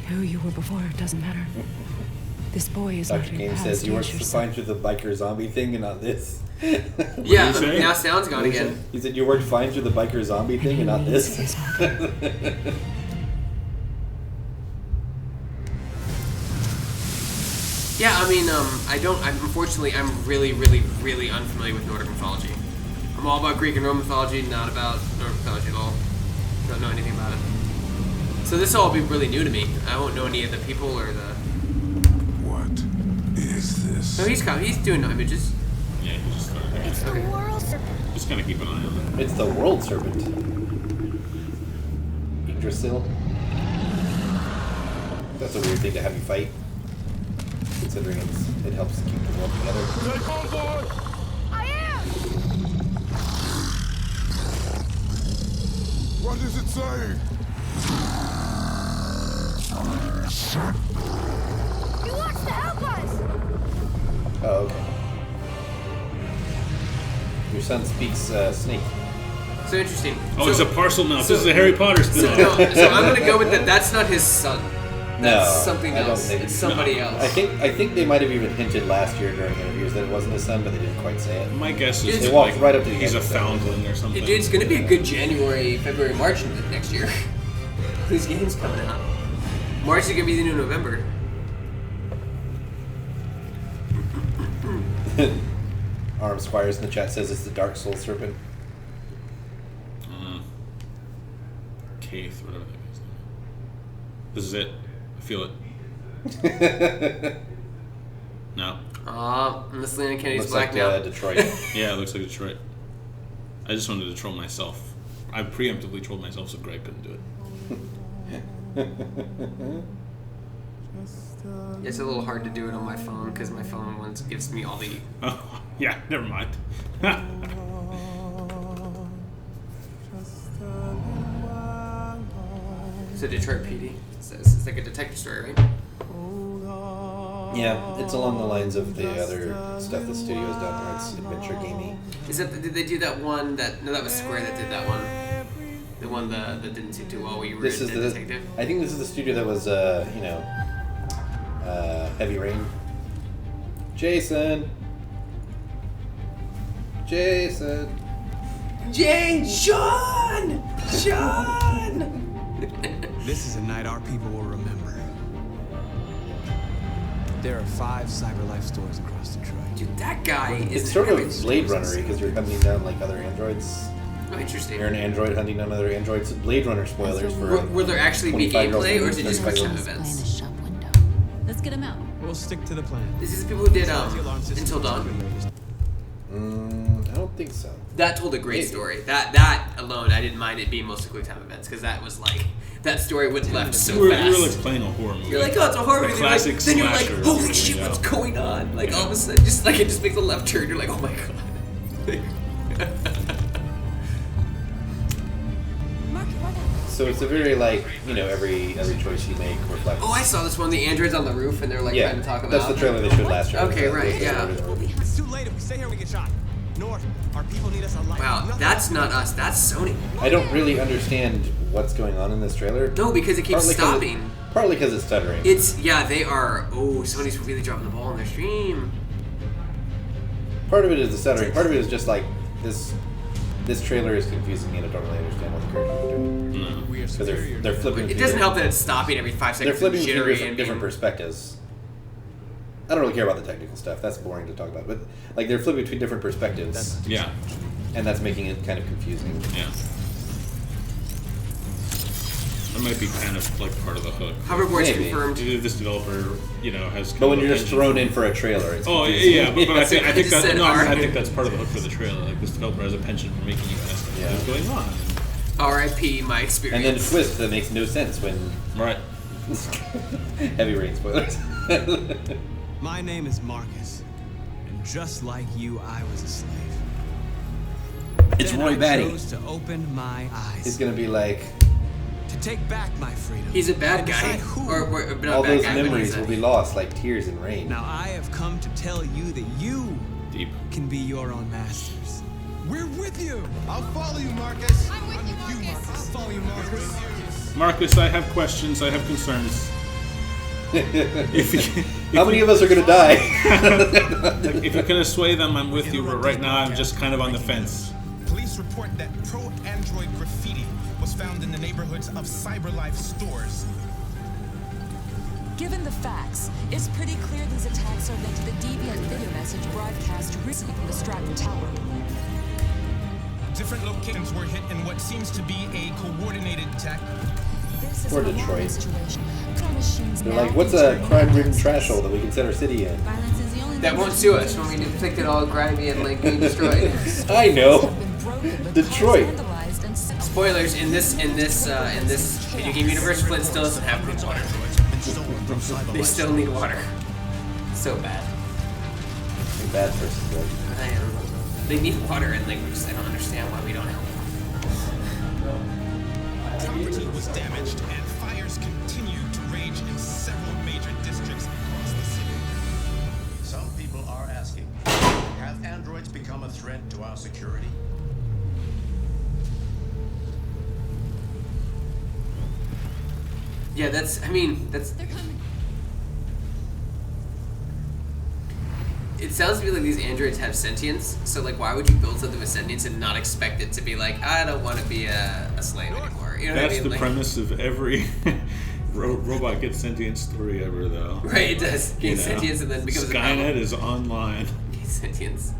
Who you were before doesn't matter. This boy is not Dr. your Kane past. says you were Teach yourself. fine through the biker zombie thing and not this. Yeah, now sound's gone again. He said you worked fine through the biker zombie thing and not this. Yeah, I mean, unfortunately, I'm really unfamiliar with Nordic mythology. I'm all about Greek and Roman mythology, not about Nordic mythology at all. Don't know anything about it. So this will all be really new to me. I won't know any of the people or the... What is this? No, he's doing no images. Yeah, he just started. It's the world serpent. Just kind of keep an eye on it. It's the world serpent. Yggdrasil. That's a weird thing to have you fight. Considering it helps keep the world together. Take on, boy! I am! What is it saying? He wants to help us! Oh, okay. Your son speaks snake. So interesting. Oh, so, it's a parcel mouth. This is a Harry Potter spin-off. So I'm gonna go with that. That's not his son. That's No, something I don't else. think It's somebody else. I think they might have even hinted last year during interviews that it wasn't his son, but they didn't quite say it. My guess is They walked like, right up to the he's end a of that. foundling or something. Dude, it's gonna be a good January, February, March next year. These games coming out. March is gonna be the new November. Arm Squires in the chat says it's the Dark Soul Serpent. Kaith, whatever that is. This is it. I feel it. No. Miss Lena Kennedy's Looks black like now. Detroit. Yeah, it looks like Detroit. I just wanted to troll myself. I preemptively trolled myself so Greg couldn't do it. It's a little hard to do it on my phone because my phone once gives me all the. Oh, yeah, never mind. It's a Detroit PD. It's like a detective story, right? Yeah, it's along the lines of the other stuff the studio's done where it's adventure gaming. Is that did they do that one that no that was Square that did that one? The one that didn't do too well where you were a detective? I think this is the studio that was Heavy Rain. Jason. Sean! This is a night our people will remember. There are 5 CyberLife stores across Detroit. Dude, that guy is. It's sort of Blade Runner-y because you're hunting down like other androids. Oh, interesting. You're an android hunting down other androids. Blade Runner spoilers for. Will there actually be gameplay, or is it just quick time events? Let's get him out. We'll stick to the plan. This is the people who did Until Dawn. I don't think so. That told a great story. That alone, I didn't mind it being mostly quick time events because that was like that story went left so fast. You were like playing a horror movie. You're like, oh, it's a horror movie. Classic then you're like, slasher holy movie, shit, yeah. what's going on? Like all of a sudden, just like it just makes a left turn. You're like, oh my god. So it's a very like every choice you make reflects. Oh, I saw this one. The androids on the roof, and they're like trying to talk about. That's the trailer they showed last year. Okay, right, yeah. It's too late if we stay here. We get shot. North, our people need us alive. Wow, that's not us. That's Sony. I don't really understand what's going on in this trailer. No, because it keeps stopping. Partly because it's stuttering. They are. Oh, Sony's really dropping the ball on their stream. Part of it is the stuttering. Part of it is just like this. This trailer is confusing me, and I don't really understand what the characters are doing. Because they're flipping. It doesn't help that it's stopping every 5 seconds. They're flipping jittery through different perspectives. I don't really care about the technical stuff. That's boring to talk about. But like they're flipping between different perspectives. Yeah. And that's making it kind of confusing. Yeah. That might be kind of like part of the hook. Hoverboard's confirmed. Either this developer, has. But when you're just thrown in for a trailer, it's confusing. yeah, but I think that's part of the hook for the trailer. Like this developer has a penchant for making you ask what's going on. R.I.P. my experience. And then a twist that makes no sense when Heavy Rain spoilers. My name is Marcus, and just like you, I was a slave. It's Then Roy I Batty. chose to open my eyes. He's gonna be like. To take back my freedom. He's a bad guy. All those memories will be lost like tears in rain. Now I have come to tell you that you can be your own masters. We're with you. I'll follow you, Marcus. I'm with you, Marcus. I'll follow you, Marcus. Marcus, I have questions. I have concerns. How many of us are gonna die? If you can sway them, I'm with you. But right now, I'm just kind of on the fence. Police report that pro-android graffiti was found in the neighborhoods of CyberLife stores. Given the facts, it's pretty clear these attacks are linked to the deviant video message broadcast recently from the Stratton Tower. Different locations were hit in what seems to be a coordinated attack. Or Detroit. They're like, what's a crime-ridden trash hole that we can set our city in? That won't sue us when we depict it all grimy and like being destroyed. I know. Detroit. Spoilers in this video game universe, Flint still doesn't have clean water. They still need water. So bad. Bad person, good. I am. They need water, and like I don't understand why we don't help. Property was damaged, and fires continue to rage in several major districts across the city. Some people are asking, have androids become a threat to our security? Yeah, that's. They're coming. It sounds to me like these androids have sentience. So like, why would you build something with sentience and not expect it to be like, I don't want to be a slave anymore? You know That's what I mean? the premise of every robot gets sentient story ever, though. Right, it does. Gains sentience and then becomes Skynet is online. Gains sentience.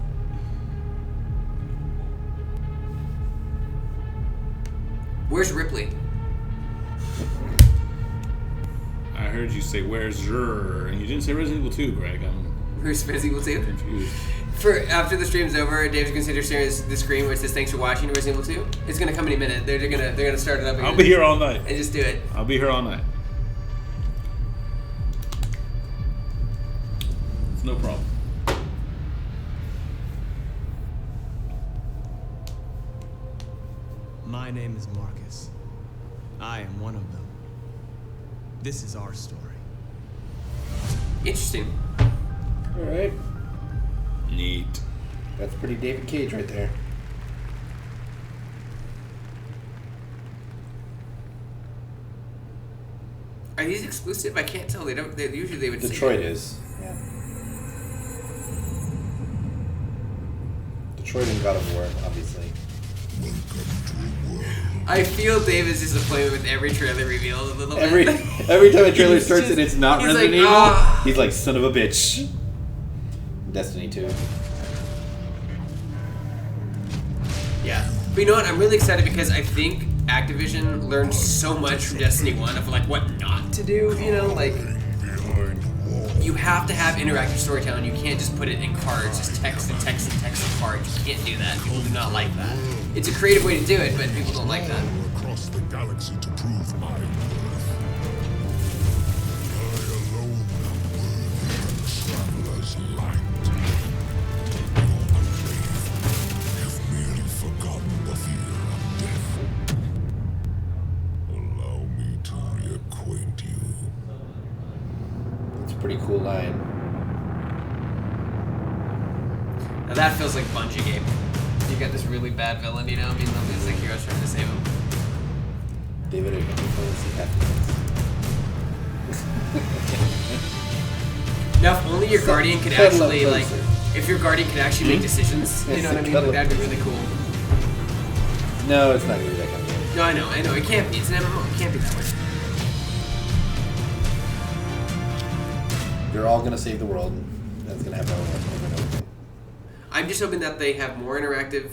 Where's Ripley? I heard you say, "Where's Zer?" and you didn't say Resident Evil 2, Greg. Where's Resident Evil 2? Confused. For after the stream's over, Dave's gonna consider sharing the screen where it says "Thanks for watching" Resident Evil 2. It's gonna come any minute. They're gonna start it up again. I'll be here all night. And just do it. I'll be here all night. It's no problem. My name is Marcus. I am one of them. This is our story. Interesting. All right. Neat. That's pretty David Cage right there. Are these exclusive? I can't tell. They don't. Usually they would. Detroit say is. Yeah. Detroit and God of War, obviously. I feel David's disappointment with every trailer revealed a little bit. Every time a trailer He's starts just- and it's not he's Resident like, Evil, "Ah." he's like, son of a bitch. Destiny 2. Yeah. But you know what? I'm really excited because I think Activision learned so much from Destiny 1 of like what not to do, you know? Like, you have to have interactive storytelling. You can't just put it in cards, just text and text and text and cards. You can't do that. People do not like that. It's a creative way to do it, but people don't like that. Across the galaxy to prove my worth. I alone am worthy of traveler's light. Your unfaith have merely forgotten the fear of death. Allow me to reacquaint you. It's a pretty cool line. Now that feels like Bungie game. You got this really bad villain, you know? I mean, it's like heroes trying to save him. David, are you going to see happiness? Now, if only your guardian could Cuddle up actually, like, closer. if your guardian could actually make decisions, you know what I mean? Cuddle Like, up that'd be really cool. No, it's not going to be that kind of game. No, I know. It can't be. It's an MMO. It can't be that way. You're all going to save the world. That's going to happen over and over again. I'm just hoping that they have more interactive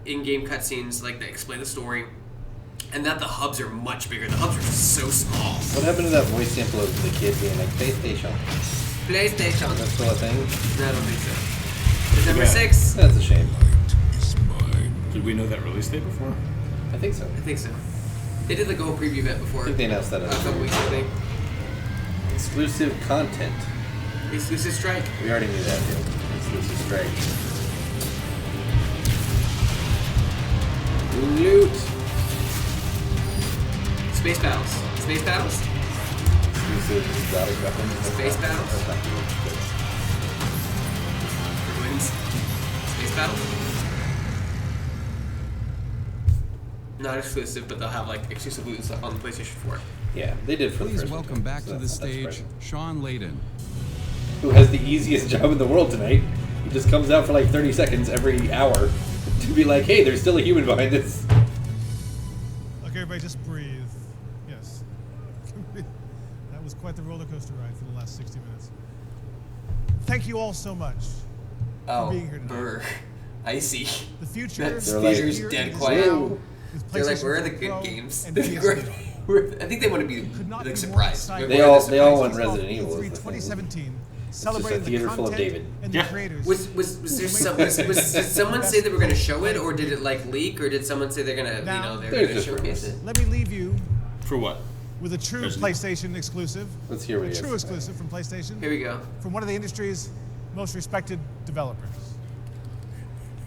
in-game cutscenes, like that explain the story, and that the hubs are much bigger. The hubs are just so small. What happened to that voice sample of the kid being like, PlayStation? PlayStation. That's still a thing? No, I don't think so. December 6th. That's a shame. Did we know that release date before? I think so. I think so. They did like a whole preview event before. I think they announced that a couple weeks ago. Exclusive content. Exclusive strike. We already knew that, dude. Exclusive strike. Loot. Space battles. Space battles? Exclusive battle weapons. Space battles? That's not cool. Wins. Space battles? Not exclusive, but they'll have like exclusive loot and stuff on the PlayStation 4. Yeah, they did for the Please first welcome one, back so to the that's stage, surprising. Sean Layden. Who has the easiest job in the world tonight. He just comes out for like 30 seconds every hour to be like, hey, there's still a human behind this. Okay, everybody, just breathe. Yes. That was quite the roller coaster ride for the last 60 minutes. Thank you all so much for being here tonight. Brr. Icy. The future That is theater's here dead and quiet. now with They're like, PlayStation where are the 4 good Pro games? and I think they want to be like surprised. They all want Resident Evil. is the thing. 2017. It's just a Celebrating the theater full of content David. and the creators. Was there some? Did someone say they were going to show it, or did it like leak, or did someone say they're going to, they're going to showcase it? Let me leave you For what? with a true Resident PlayStation exclusive. Let's hear what a he has true to say. exclusive from PlayStation. Here we go. From one of the industry's most respected developers.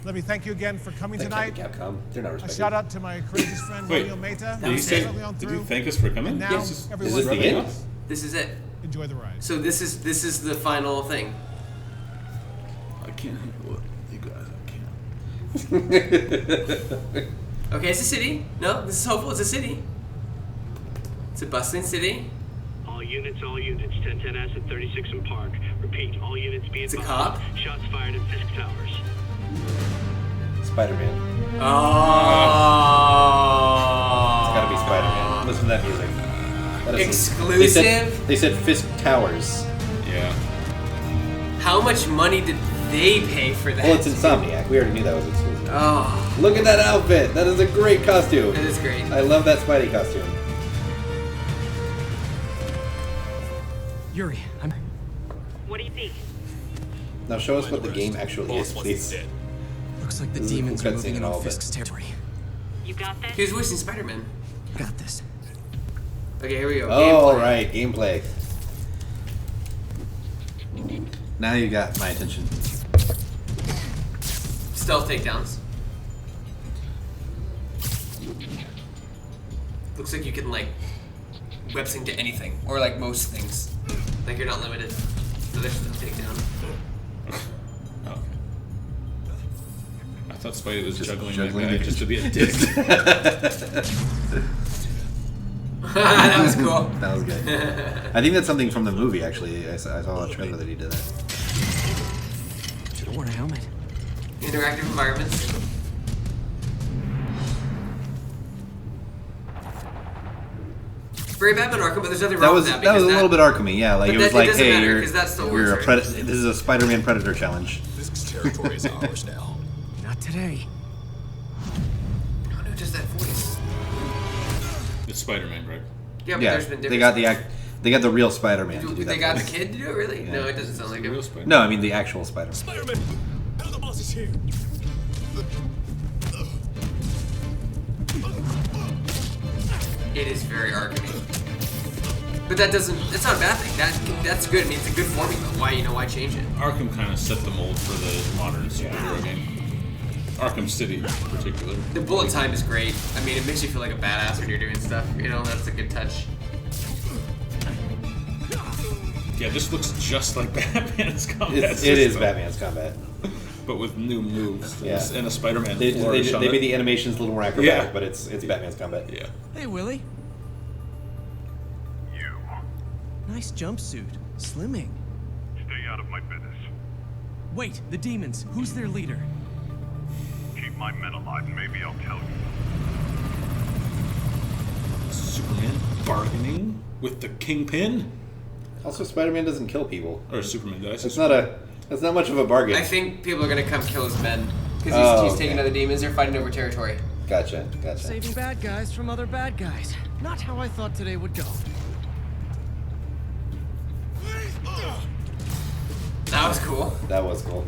Let me thank you again for coming Thank tonight. Capcom. They're not A respected. shout out to my courageous friend Wait, Romeo Mehta. did you say- Early on did through. you thank us for coming? And now Yes. everyone Is this the end? This is it. Enjoy the ride. So this is the final thing. I can't handle it. You guys, I can't. Okay, it's a city. No, this is hopeful. It's a city. It's a bustling city. All units, 1010S at 36 and Park. Repeat, all units be It's a advised. cop? Shots fired at Fisk Towers. Spider-Man. Oh. It's gotta be Spider-Man. Listen to that music. That is Exclusive? They said Fisk Towers. Yeah. How much money did they pay for that? Well, it's Insomniac. We already knew that was exclusive. Oh. Look at that outfit. That is a great costume. It is great. I love that Spidey costume. Yuri, I'm... What do you think? Now show us what the game actually is, please. Looks like the This is a demons cool are moving cutscene in and on all, but- Fisk's territory. You got this? He was voicing Spider-Man. Got this. Okay, here we go. Oh, Gameplay. right, gameplay. Now you got my attention. Stealth takedowns. Looks like you can like web sync to anything, or like most things. Like you're not limited. So there's stealth takedown. Okay. I thought Spidey was Just juggling juggling that guy the- just to be a dick. That was cool. That was good. I think that's something from the movie, actually. I saw a trailer that he did that. Should have worn a helmet. Interactive environments. Very Batman Arkham, but there's nothing wrong with that. That was a because little bit Arkham-y, yeah. Like but it was that- it like, doesn't hey, matter, you're 'cause that still you're a works, predator. This is a Spider-Man Predator challenge. Fisk's territory is ours now. Not today. Oh no, just that voice. It's Spider-Man, Greg. Yeah, but Yeah, there's been they different. got they got the real Spider-Man to do that. They got the voice. kid to do it, really? Yeah. No, it doesn't sound like him. No, I mean the actual Spider-Man. Spider-Man! Now the boss is here. It is very Arkham-y. But that doesn't. That's not a bad thing. That's good. I mean, it's a good formula. Why change it? Arkham kind of set the mold for the modern superhero game. Arkham City, in particular. The bullet time is great. I mean, it makes you feel like a badass when you're doing stuff. You know, that's a good touch. Yeah, this looks just like Batman's combat It is system, Batman's combat. but with new moves. Yeah. And a Spider-Man They flourish on made it. the animations a little more acrobatic, Yeah. but it's Batman's combat. Yeah. Hey, Willie. You. Nice jumpsuit. Slimming. Stay out of my business. Wait, the demons. Who's their leader? Keep my men alive and maybe I'll tell you. Superman bargaining with the Kingpin? Also, Spider-Man doesn't kill people. Or Superman does. That's not much of a bargain. I think people are gonna come kill his men because he's okay. taking other demons. They're fighting over territory. Gotcha. Saving bad guys from other bad guys. Not how I thought today would go. That was cool. That was cool.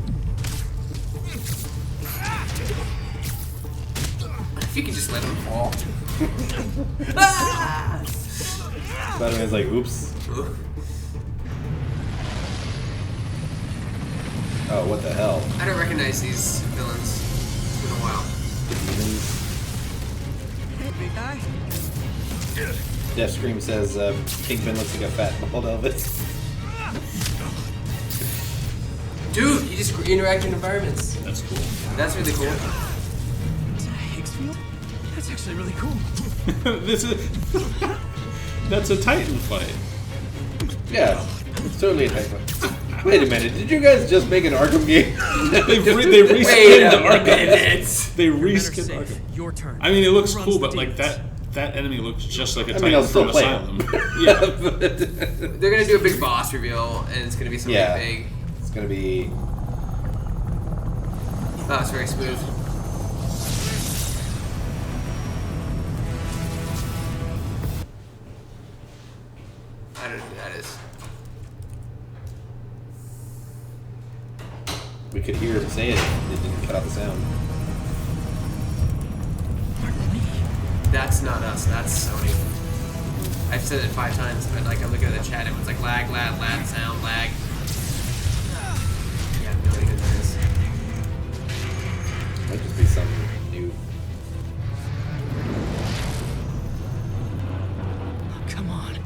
If you could just let him fall. Spider-Man's like, oops. Oh, what the hell? I don't recognize these villains. It's been a while. Hey, big guy. Deathscream says Kingpin looks like a fat bald Elvis. Dude, you just interact in environments. That's cool. That's really cool. Higgsfield? That's actually really cool. This is that's a Titan fight. Yeah, it's totally a Titan. Wait a minute, did you guys just make an Arkham game? they reskinned Arkham. They reskinned Safe. Arkham. Your turn. I mean, it looks Who runs cool, the but like demons? that enemy looks just like a I Titan mean, I'll still from play Asylum. him. Yeah. They're gonna do a big boss reveal, and it's gonna be something Yeah. big. It's gonna be. Oh, it's very smooth. I don't know who that is. We could hear him say it. It didn't cut out the sound. That's not us. That's Sony. I've said it 5 times, but like I'm looking at the chat, everyone's like lag, sound, lag. Yeah, I have no idea who that is. Might just be some new. Come on.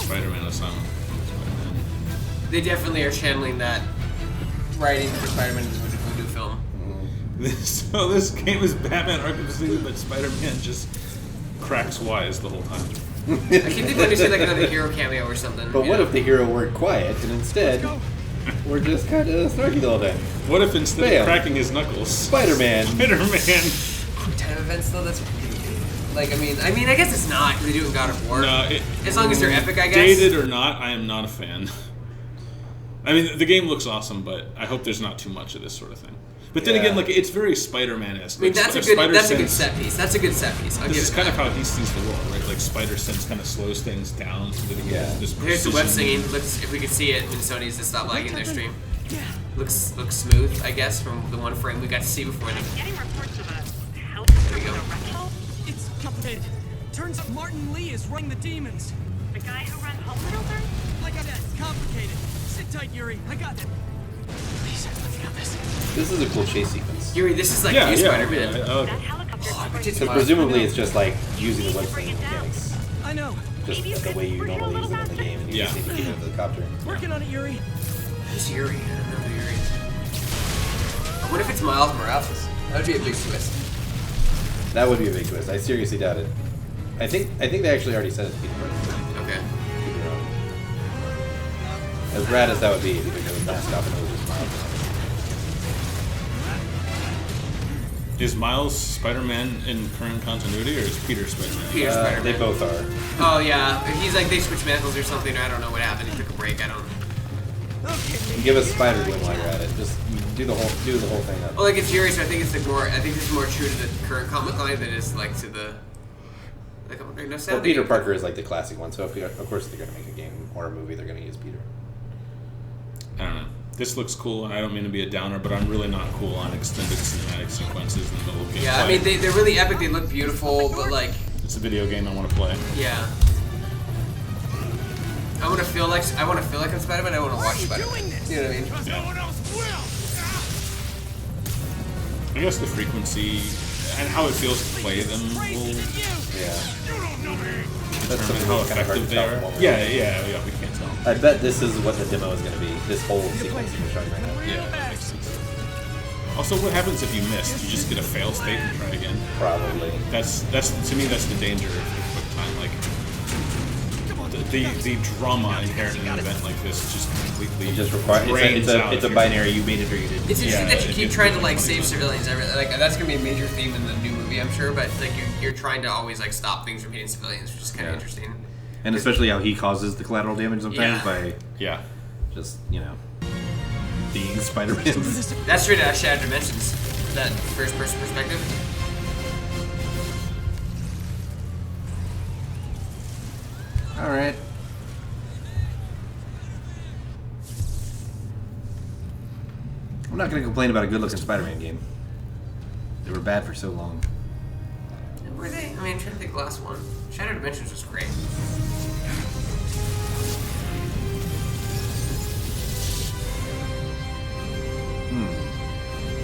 Spider-Man Asylum. They definitely are channeling that writing for Spider-Man in the new film. So this game is Batman Arkham City, but Spider-Man just cracks wise the whole time. I keep thinking when you say like another hero cameo or something. But you what know? if the hero weren't quiet and instead we're just kind of snarky all day? What if instead Bam. of cracking his knuckles, Spider-Man. Time events though, that's like I guess it's not because they do it in God of War. No, as long as they're epic, I guess. Dated or not, I am not a fan. I mean, the game looks awesome, but I hope there's not too much of this sort of thing. But then again, like it's very Spider-Man-esque. I mean, like, that's a good set piece. That's a good set piece. This is kind of how he sees the world, right? Like Spider-Sense kind of slows things down so that he gets this Here's the web singing. Looks, if we could see it when Sony's to stop lagging their stream. Looks smooth, I guess, from the one frame we got to see before them. Getting reports of a health There we go. It's complicated. Turns out Martin Lee is running the demons. The guy who runs Home Shelter? Like I said, it's complicated. Sit tight, Yuri. I got it. Please, I'm got this. This is a cool chase sequence. Yuri, this is like new Spider-Man. Because presumably it's just like using the web slinging mechanics. I know. Just the way you normally use them in the game, and you just need to get into the copter. Working on it, Yuri. Who's Yuri? I don't know who Yuri is. What if it's Miles Morales? That would be a big twist. That would be a big twist. I seriously doubt it. I think they actually already said it's Peter Parker. Okay. Could be wrong. As rad as that would be if you could go mask up and it was just Miles. Is Miles Spider-Man in current continuity, or is Peter Spider-Man? Peter Spider-Man. They both are. Oh yeah, he's like they switched mantles or something. Or I don't know what happened. He took a break. I don't. Give us Spider-Gwen while you're at it. Just do the whole thing up. Well, like it's Yuri, so I think it's more true to the current comic line than it is like to the. Like, no Well, Peter Parker is like the classic one, so of course they're gonna make a game or a movie. They're gonna use Peter. I don't know. This looks cool, and I don't mean to be a downer, but I'm really not cool on extended cinematic sequences in the middle of gameplay. Yeah, I mean they're really epic. They look beautiful, but like. It's a video game I want to play. Yeah. I want to feel like I'm Spider-Man. I want to watch Spider-Man. You know what I mean? I guess the frequency and how it feels to play them will That's determine how effective they are. Yeah, we can't tell. I bet this is what the demo is going to be. This whole sequence you're showing right now. Yeah, that makes sense. Also, what happens if you missed? You just get a fail state and try again. Probably. That's to me that's the danger of QuickTime. Like the drama inherent in an event like this just completely it's a binary. You made it or you didn't. It's interesting that you keep trying to like save civilians. Like that's gonna be a major theme in the new movie, I'm sure. But like you're trying to always like stop things from hitting civilians, which is kind of interesting. And especially how he causes the collateral damage sometimes by just being Spider-Man. That's straight out of Shattered Dimensions. That first-person perspective. All right. I'm not going to complain about a good-looking Spider-Man game. They were bad for so long. Were they? I mean, I'm trying to think. The last one, Shattered Dimensions, was great.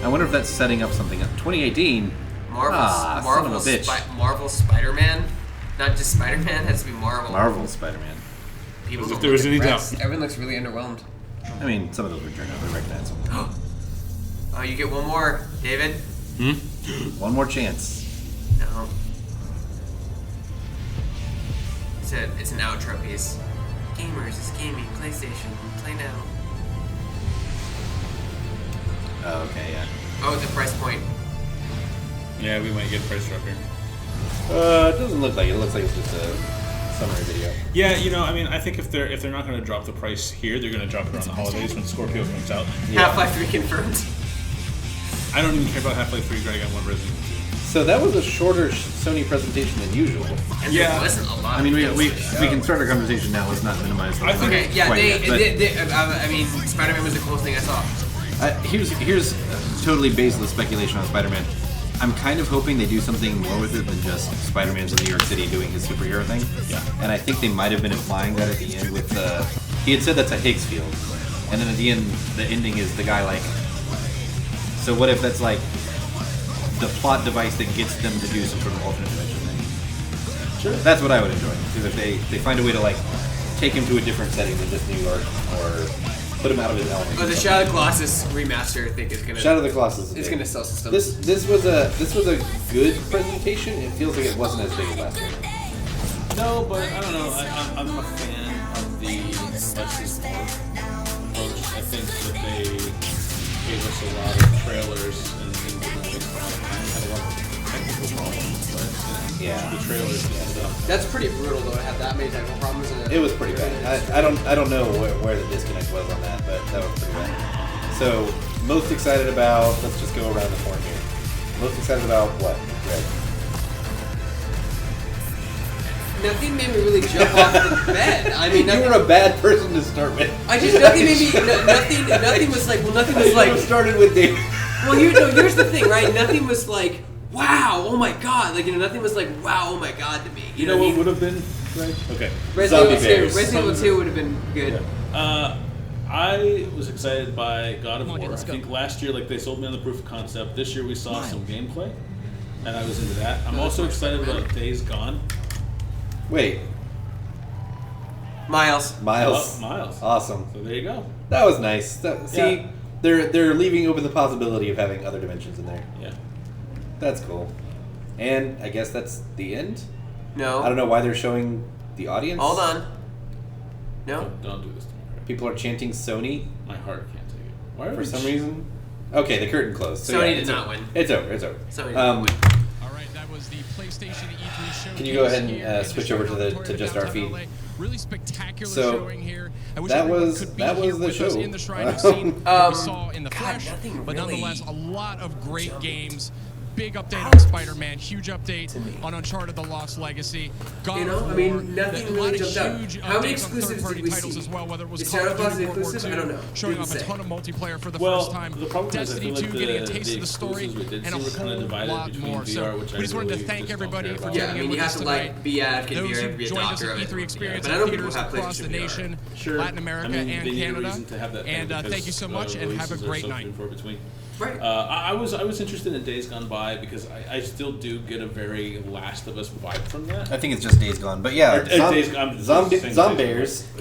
I wonder if that's setting up something. 2018. Marvel Spider-Man, not just Spider-Man. Has to be Marvel. Marvel Spider-Man. People if there was any doubt. Everyone looks really underwhelmed. I mean, some of those were turned out. We recognize them. Oh, you get one more, David. One more chance. No. It's an outro piece. Gamers, it's gaming, PlayStation, play now. Oh, okay, yeah. Oh, the price point. Yeah, we might get a price drop here. It doesn't look like it. It looks like it's just a summary video. Yeah, I mean, I think if they're not going to drop the price here, they're going to drop it around the holidays when Scorpio comes out. Half-Life 3 confirmed. I don't even care about Half-Life 3, Greg. I want Resident Evil 2. So that was a shorter Sony presentation than usual. And there wasn't a lot. I mean, we can start our conversation now. Let's not minimize. I think. Okay, yeah, I mean, Spider-Man was the coolest thing I saw. Here's totally baseless speculation on Spider-Man. I'm kind of hoping they do something more with it than just Spider-Man's in New York City doing his superhero thing. Yeah. And I think they might have been implying that at the end with the... He had said that's a Higgs field. And then at the end, the ending is the guy like... So what if that's like the plot device that gets them to do some sort of alternate dimension thing? Sure. That's what I would enjoy. Because if they find a way to like take him to a different setting than just New York or... put him out of his element. Oh, the Shadow of the Colossus remaster, I think, is gonna. Shadow of the Colossus. It's gonna sell systems. This was a good presentation. It feels like it wasn't as big as last year. No, but I don't know. I'm a fan of the less is more approach. I think that they gave us a lot of trailers and things that we had a lot of technical problems, but the trailers and stuff. That's pretty brutal, though. To have that many technical problems. It was pretty bad. I don't know where the disconnect was on that, but that was pretty bad. So Most excited about... Let's just go around the horn here. Most excited about what, Greg? Nothing made me really jump off the bed. I mean, you were a bad person to start with. Nothing made me. Nothing was like. Well, nothing was like. You started with David. Well, here's the thing, right? Nothing was like, wow, oh my god. Like, nothing was like, wow, oh my god to me. You know what would have been, right? Okay. Resident Evil 2 would have been good. Yeah. I was excited by God of War. I think last year, like, they sold me on the proof of concept. This year we saw some gameplay, and I was into that. I'm also excited about Days Gone. Wait. Miles. Miles. Awesome. So there you go. That was nice. They're leaving open the possibility of having other dimensions in there. Yeah. That's cool. And I guess that's the end? No. I don't know why they're showing the audience. Hold on. No? Don't do this to me. People are chanting Sony. My heart can't take it. Why For some reason? Okay, the curtain closed. So Sony did not win. It's over. It's over. Sony did not win. All right, that was the PlayStation E3 show. Can you go ahead and switch over to just our feed? Really spectacular So, showing here. I wish that everyone was could be the here with show. us in the Shrine of Scene we saw in the flesh, but nonetheless, a lot of great games. Big update on Spider-Man, huge update on Uncharted: The Lost Legacy. God of War, nothing really jumped out. How many exclusives did we see? as well, whether it was Is Call of Shadow Duty Box World War exclusive? II, I don't know. showing off a ton of multiplayer for the first time. The problem Destiny is I feel 2 like getting a taste of the story, and a whole lot more. So we just wanted to thank everybody for tuning in with us tonight. Be advocate, Those who be a joined us doctor at of E3 it. Experience But I in know people theaters have across the PlayStation VR. nation, Sure. Latin America, they and need a Canada. reason to have that thing And because thank you so much, and have a releases are great so night. few and far between. Right. I was interested in Days Gone By because I still do get a very Last of Us vibe from that. I think it's just Days Gone, but yeah, Zombears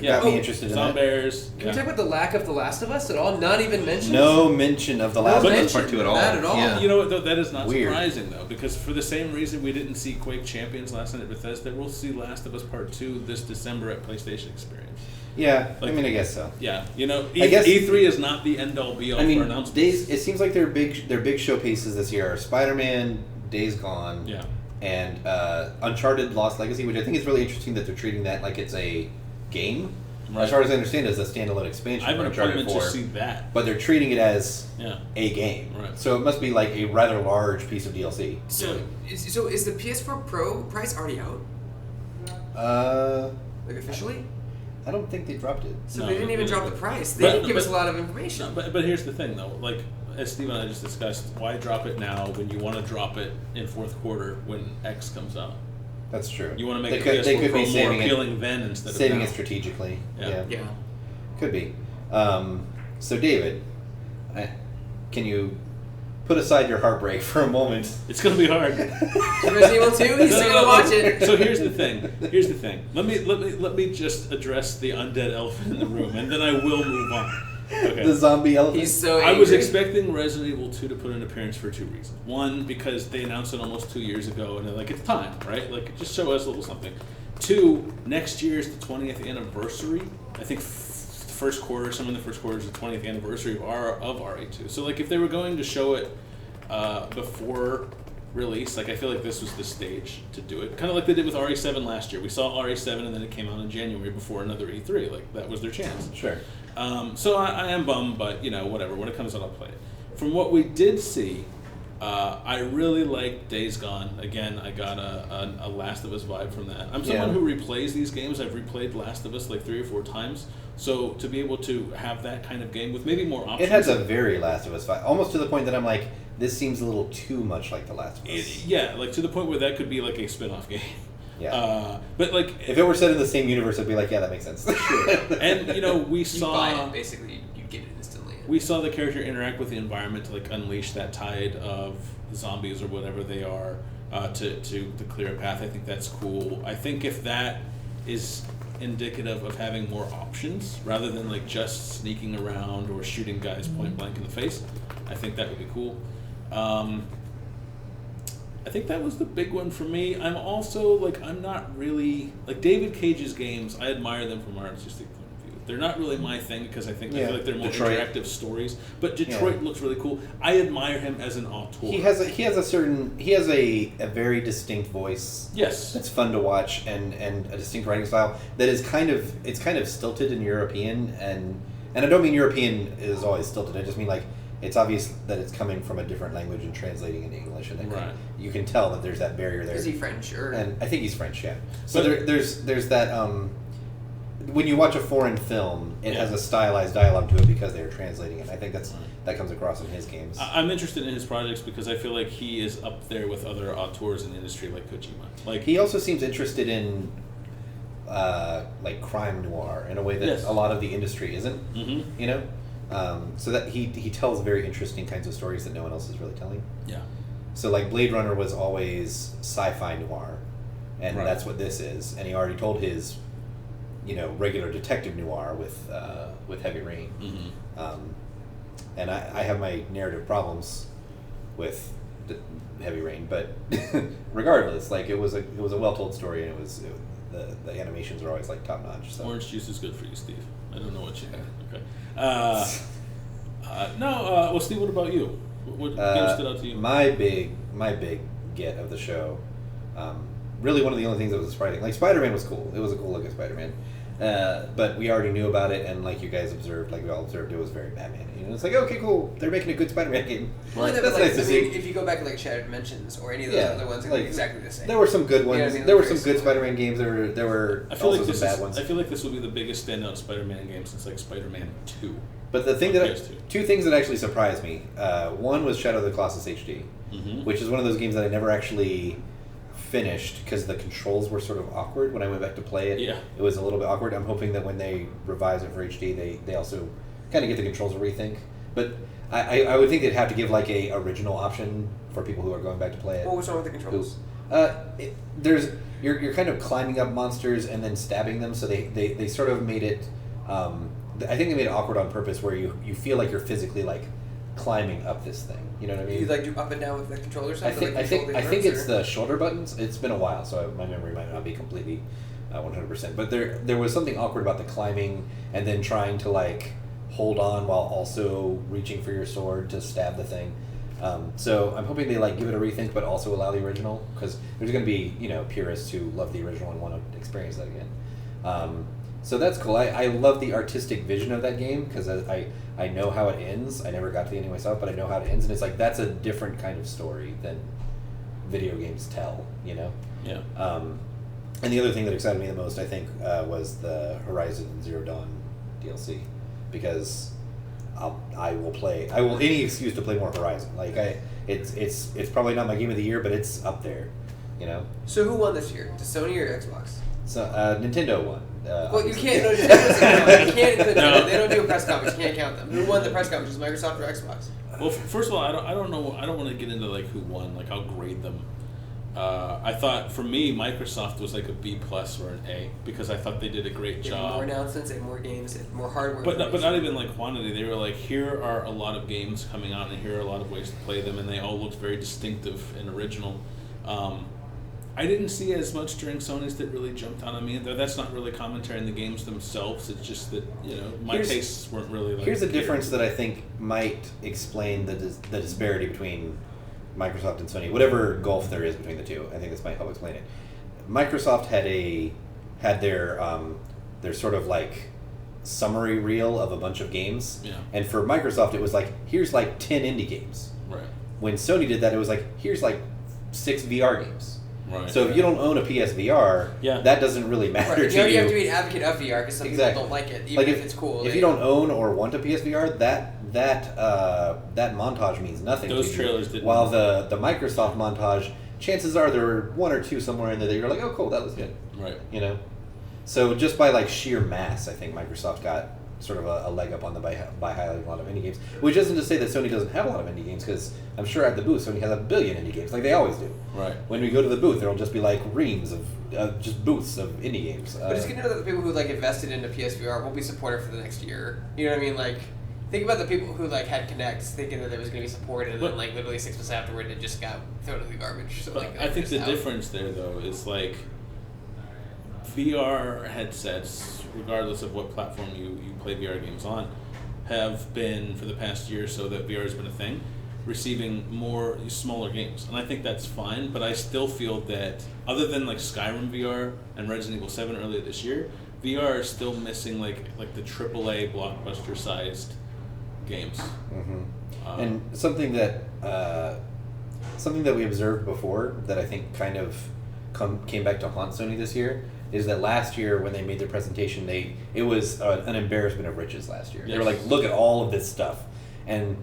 got me interested in that. Zombears. Can we talk about the lack of The Last of Us at all? Not even mentioned? No mention of The Last of Us Part 2 at all. Not at all. Yeah. You know what, though? That is not Weird. surprising, though, because for the same reason we didn't see Quake Champions last night at Bethesda, we'll see Last of Us Part 2 this December at PlayStation Experience. Yeah, I mean, I guess so. Yeah, you know, I guess E3 is not the end-all, be-all for announcements. It seems like their big showcases this year are Spider-Man, Days Gone, and Uncharted: Lost Legacy, which I think is really interesting that they're treating that like it's a game. Right. As far as I understand, it's a standalone expansion. I have for an Uncharted appointment 4, to see that. but they're treating it as Yeah. a game. Right. So it must be like a rather large piece of DLC. So is the PS4 Pro price already out? Like officially? I don't think they dropped it. So they didn't even drop the price. They didn't give us a lot of information. But here's the thing, though. Like, as Steve and I just discussed, why drop it now when you want to drop it in fourth quarter when X comes out? That's true. You want to make They the could- PS4 they could Pro be more saving it- appealing then instead of saving now. it strategically. Yeah. Could be. So, David, can you put aside your heartbreak for a moment? It's going to be hard. Resident Evil 2? He's still gonna watch it. So here's the thing. Let me just address the undead elephant in the room, and then I will move on. Okay. The zombie elephant. He's so I was angry. expecting Resident Evil 2 to put an appearance for two reasons. One, because they announced it almost 2 years ago, and they're like, it's time, right? Like, just show us a little something. Two, next year is the 20th anniversary. I think first quarter, some in the first quarter is the 20th anniversary of RE2. So, like, if they were going to show it before release, like, I feel like this was the stage to do it. Kind of like they did with RE7 last year. We saw RE7 and then it came out in January before another E3. Like, that was their chance. Sure. So I am bummed, but, you know, whatever. When it comes out, I'll play it. From what we did see, I really liked Days Gone. Again, I got a Last of Us vibe from that. I'm someone who replays these games. I've replayed Last of Us like 3 or 4 times. So to be able to have that kind of game with maybe more options. It has a very Last of Us vibe. Almost to the point that I'm like, this seems a little too much like The Last of Us. Yeah, like to the point where that could be like a spin-off game. Yeah. But like, if it were set in the same universe, I'd be like, yeah, that makes sense. Sure. And you know, we saw buy it, basically you get it instantly. We saw the character interact with the environment to like unleash that tide of zombies or whatever they are to clear a path. I think that's cool. I think if that is indicative of having more options rather than like just sneaking around or shooting guys point blank in the face, I think that would be cool. I think that was the big one for me. I'm also like, I'm not really like David Cage's games. I admire them from an artistic point of view. They're not really my thing because I feel like they're more interactive stories. But Detroit looks really cool. I admire him as an auteur. He has a very distinct voice. Yes, that's fun to watch and a distinct writing style that is kind of stilted and European and I don't mean European is always stilted. I just mean like it's obvious that it's coming from a different language and translating into English, and you can tell that there's that barrier there. Is he French or? And I think he's French, yeah. So there's that. When you watch a foreign film, it has a stylized dialogue to it because they're translating it. I think that comes across in his games. I'm interested in his projects because I feel like he is up there with other auteurs in the industry like Kojima. Like he also seems interested in like crime noir in a way that a lot of the industry isn't. Mm-hmm. You know, so that he tells very interesting kinds of stories that no one else is really telling. Yeah. So like Blade Runner was always sci-fi noir, and that's what this is. And he already told his regular detective noir with Heavy Rain. Mm-hmm. And I have my narrative problems with Heavy Rain, but regardless, like it was a well told story, and the animations are always like top notch. So. Orange juice is good for you, Steve. I don't know what you think. Okay. Well, Steve, what about you? What game stood out to you? My big get of the show. Really, one of the only things that was surprising. Like Spider-Man was cool. It was a cool looking Spider-Man. But we already knew about it, and like you guys observed, like we all observed, it was very Batman. It's like, okay, cool, they're making a good Spider-Man game. Well, that's nice to see. If you go back to like Shattered Dimensions or any of those other ones, they're exactly the same. There were some good ones. There were some good Spider-Man games. There were also some bad ones. I feel like this will be the biggest standout Spider-Man game since like Spider-Man 2. But the thing two things that actually surprised me. One was Shadow of the Colossus HD, which is one of those games that I never actually finished because the controls were sort of awkward when I went back to play it. Yeah. It was a little bit awkward. I'm hoping that when they revise it for HD, they also kind of get the controls a rethink. But I would think they'd have to give like a original option for people who are going back to play it. What was wrong with the controls? You're kind of climbing up monsters and then stabbing them, so they sort of made it. I think they made it awkward on purpose, where you feel like you're physically like climbing up this thing. You know what I mean? You like do up and down with the controller stuff? I think it's the shoulder buttons. It's been a while, so my memory might not be completely 100%. But there was something awkward about the climbing and then trying to like hold on while also reaching for your sword to stab the thing. So I'm hoping they like give it a rethink, but also allow the original, because there's going to be purists who love the original and want to experience that again. So that's cool. I love the artistic vision of that game because I know how it ends. I never got to the ending myself, but I know how it ends, and it's like that's a different kind of story than video games tell. Yeah. And the other thing that excited me the most, I think, was the Horizon Zero Dawn DLC, because I will any excuse to play more Horizon. Like it's probably not my game of the year, but it's up there. So who won this year? Sony or Xbox? So Nintendo won. Well, you can't. No, you can't. No. They don't do a press conference. You can't count them. Who won the press conference? Was Microsoft or Xbox? Well, first of all, I don't know. I don't want to get into like who won. Like I'll grade them. I thought for me, Microsoft was like a B+ or an A because I thought they did a great job. More announcements, and more games, and more hardware. But not even like quantity. They were like, here are a lot of games coming out, and here are a lot of ways to play them, and they all looked very distinctive and original. I didn't see as much during Sony's that really jumped out on me. That's not really commentary on the games themselves. It's just that my tastes weren't really. Like, here's a difference that I think might explain the disparity between Microsoft and Sony. Whatever gulf there is between the two, I think this might help explain it. Microsoft had their sort of like summary reel of a bunch of games, and for Microsoft it was like, here's like 10 indie games. Right. When Sony did that, it was like, here's like 6 VR games. Right. So if you don't own a PSVR, that doesn't really matter to you. You already have to be an advocate of VR because some people don't like it, even if it's cool. If you don't own or want a PSVR, that montage means nothing. Those to trailers you. didn't. While the Microsoft montage, chances are there were 1 or 2 somewhere in there that you're like, oh cool, that was good. Right. So just by like sheer mass, I think Microsoft got sort of a leg up on by highlighting a lot of indie games. Which isn't to say that Sony doesn't have a lot of indie games, because I'm sure at the booth Sony has a billion indie games, like they always do. Right. When we go to the booth, there'll just be like reams of just booths of indie games. But it's good to know that the people who like invested into PSVR will be supported for the next year. You know what I mean? Like, think about the people who like had Kinects thinking that it was going to be supported, and then like literally 6 months afterward it just got thrown in the garbage. So like, I think the difference there though is like VR headsets, regardless of what platform you play VR games on, have been, for the past year or so that VR has been a thing, receiving more smaller games. And I think that's fine, but I still feel that other than like Skyrim VR and Resident Evil 7 earlier this year, VR is still missing like the AAA blockbuster sized games. Mm-hmm. And something that we observed before that I think kind of came back to haunt Sony this year is that last year when they made their presentation, it was an embarrassment of riches last year. Yes. They were like, look at all of this stuff. And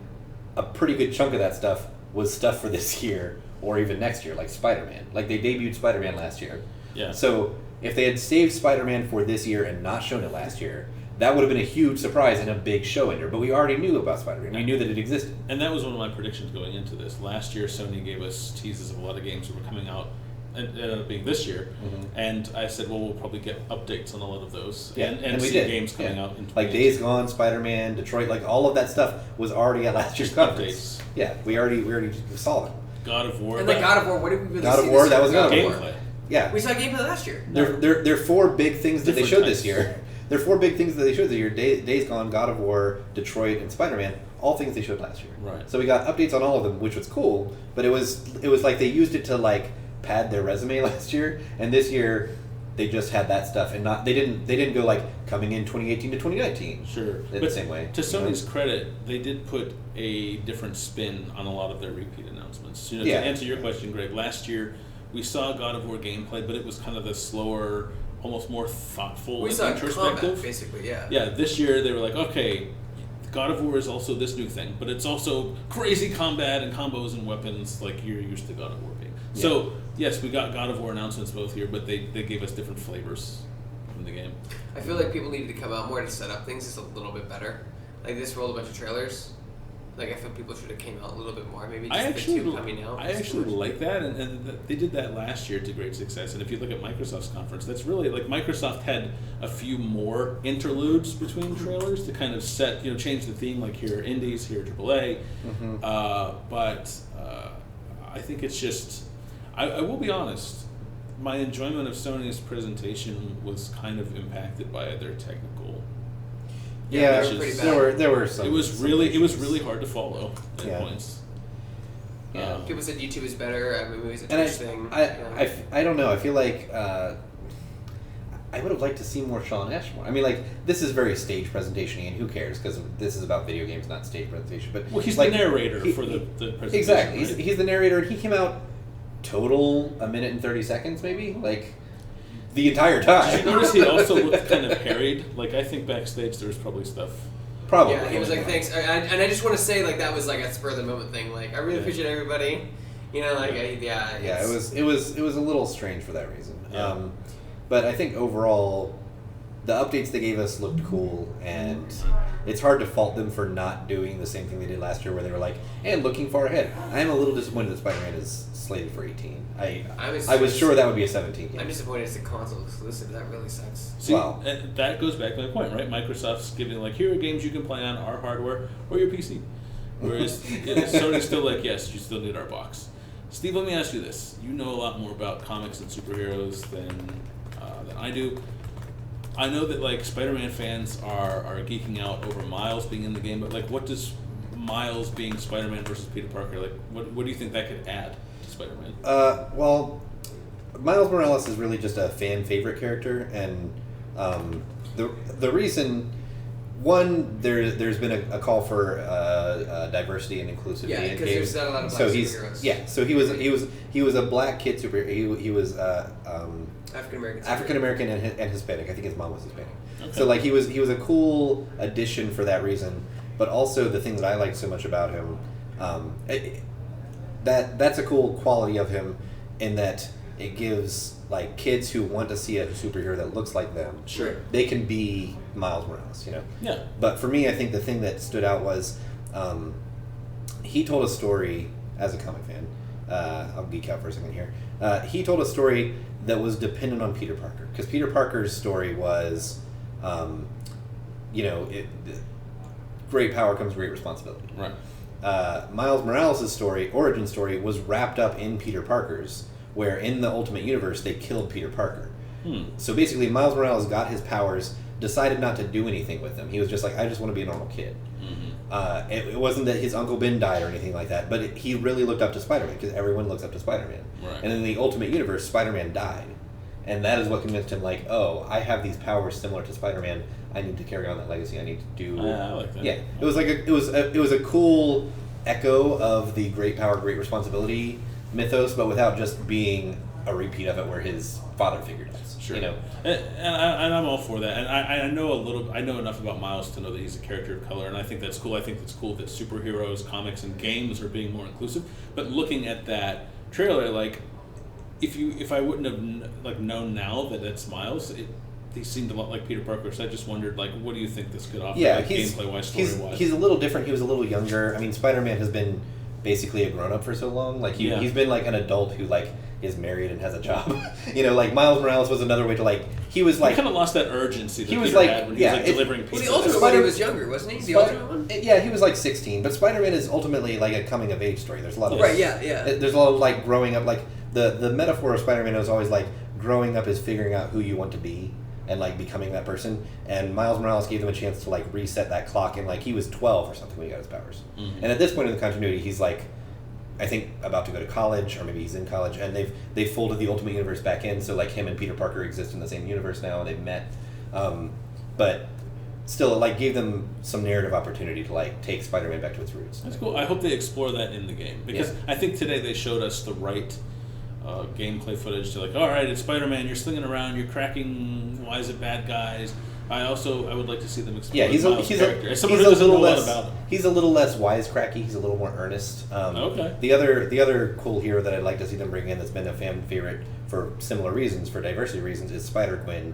a pretty good chunk of that stuff was stuff for this year or even next year, like Spider-Man. Like they debuted Spider-Man last year. Yeah. So if they had saved Spider-Man for this year and not shown it last year, that would have been a huge surprise and a big show-ender. But we already knew about Spider-Man. We knew that it existed. And that was one of my predictions going into this. Last year, Sony gave us teases of a lot of games that were coming out, and it ended up being this year. Mm-hmm. And I said, well, we'll probably get updates on a lot of those. Yeah, and we see did. games coming out. In like Days Gone, Spider-Man, Detroit, like all of that stuff was already at last year's conference. Updates. Yeah, we already saw them. God of War. And like God of War, what did we really God see of War, this that year? was God of War. Gameplay. Yeah. We saw gameplay last year. There are 4 big things that they showed Different this year. There are 4 big things that they showed this year. Days Gone, God of War, Detroit, and Spider-Man. All things they showed last year. Right. So we got updates on all of them, which was cool. But it was like they used it to like pad their resume last year, and this year they just had that stuff and not they didn't go like coming in 2018 to 2019. Sure. In the same way. To Sony's credit, they did put a different spin on a lot of their repeat announcements. To answer your question, Greg, last year we saw God of War gameplay, but it was kind of the slower, almost more thoughtful We and saw introspective. combat, basically, yeah. Yeah, this year they were like, okay, God of War is also this new thing, but it's also crazy combat and combos and weapons like you're used to God of War being. Yeah. So, yes, we got God of War announcements both here, but they gave us different flavors from the game. I feel like people needed to come out more to set up things just a little bit better. Like this rolled a bunch of trailers. Like I feel people should have came out a little bit more. Maybe just the two coming out. I actually like that, and they did that last year to great success. And if you look at Microsoft's conference, that's really like Microsoft had a few more interludes between trailers to kind of set, change the theme. Like here are indies, here are AAA. Mm-hmm. But I think it's just, I will be honest, my enjoyment of Sony's presentation was kind of impacted by their technical. Yeah, they were pretty bad. there were some. It was really hard to follow at points. Yeah. People said YouTube is better. I mean, it was a And Twitch thing. I don't know. I feel like I would have liked to see more Sean Ashmore. I mean, like this is very stage presentation, and who cares? Because this is about video games, not stage presentation. But he's like, the narrator for the presentation. Exactly, right? he's the narrator, and he came out total 1 minute and 30 seconds, maybe like the entire time. Did you notice he also looked kind of harried? Like I think backstage there was probably stuff. Probably. Yeah, he was like, thanks. And I just want to say, like, that was like a spur of the moment thing. Like, I really appreciate everybody. It was a little strange for that reason. Yeah. But I think overall, the updates they gave us looked cool, and it's hard to fault them for not doing the same thing they did last year, where they were like, "And looking far ahead." I am a little disappointed that Spider-Man is slated for 18. I was sure that would be a 17 game. I'm disappointed it's a console exclusive. That really sucks. See, and that goes back to my point, right? Microsoft's giving like, here are games you can play on our hardware or your PC, whereas Sony's still like, yes, you still need our box. Steve, let me ask you this: you know a lot more about comics and superheroes than I do. I know that like Spider-Man fans are geeking out over Miles being in the game, but like, what does Miles being Spider-Man versus Peter Parker, like, what do you think that could add to Spider-Man? Well, Miles Morales is really just a fan favorite character, and the reason, one, there's been a call for diversity and inclusivity in games. because there's not a lot of black superheroes. So he was a black kid superhero. He was African American and Hispanic. I think his mom was Hispanic. Okay. So like he was a cool addition for that reason. But also the things that I liked so much about him, that's a cool quality of him, in that it gives like kids who want to see a superhero that looks like them. Sure. They can be Miles Morales, Yeah. But for me, I think the thing that stood out was he told a story as a comic fan. I'll geek out for a second here. He told a story that was dependent on Peter Parker, because Peter Parker's story was, great power comes great responsibility. Right. Miles Morales' origin story, was wrapped up in Peter Parker's, where in the Ultimate Universe they killed Peter Parker. So basically, Miles Morales got his powers, decided not to do anything with them. He was just like, I just want to be a normal kid. Mm-hmm. It wasn't that his Uncle Ben died or anything like that, but he really looked up to Spider-Man, because everyone looks up to Spider-Man. Right. And in the Ultimate Universe, Spider-Man died. and that is what convinced him. Like, oh, I have these powers similar to Spider-Man. I need to carry on that legacy. I need to do. I like that. Yeah, it was like it was a cool echo of the great power, great responsibility mythos, but without just being a repeat of it where his father figure does. Sure. You know, and I'm all for that. And I know enough about Miles to know that he's a character of color, and I think that's cool. I think it's cool that superheroes, comics, and games are being more inclusive. But looking at that trailer, like, if I wouldn't have known now that it's Miles, he seemed a lot like Peter Parker. So I just wondered, like, what do you think this could offer? Yeah, like, gameplay-wise, story-wise? He's a little different. He was a little younger. I mean, Spider-Man has been basically a grown-up for so long. Like, he's been like an adult who like is married and has a job. You know, like Miles Morales was another way to like he was like he kind of lost that urgency that he was Peter like had when he was like delivering pizza. Well, the Ultimate one, he was younger, wasn't he? The Ultimate one? Yeah, he was like 16. But Spider-Man is ultimately like a coming-of-age story. There's a lot of There's a lot of like growing up. Like the metaphor of Spider-Man is always like growing up is figuring out who you want to be and like becoming that person. And Miles Morales gave them a chance to like reset that clock. And like he was 12 or something when he got his powers. Mm-hmm. And at this point in the continuity, he's like, I think about to go to college, or maybe he's in college, and they've folded the Ultimate Universe back in, so like him and Peter Parker exist in the same universe now, and they've met, but still, it like gave them some narrative opportunity to like take Spider-Man back to its roots. That's cool. I hope they explore that in the game, because I think today they showed us the right gameplay footage to like, all right, it's Spider-Man, you're slinging around, you're cracking, why is it bad guys? I would like to see them explore Miles' character. As someone who doesn't know a lot about him. He's a little less wisecracky. He's a little more earnest. Okay. The other cool hero that I'd like to see them bring in that's been a fan favorite for similar reasons, for diversity reasons, is Spider-Gwen.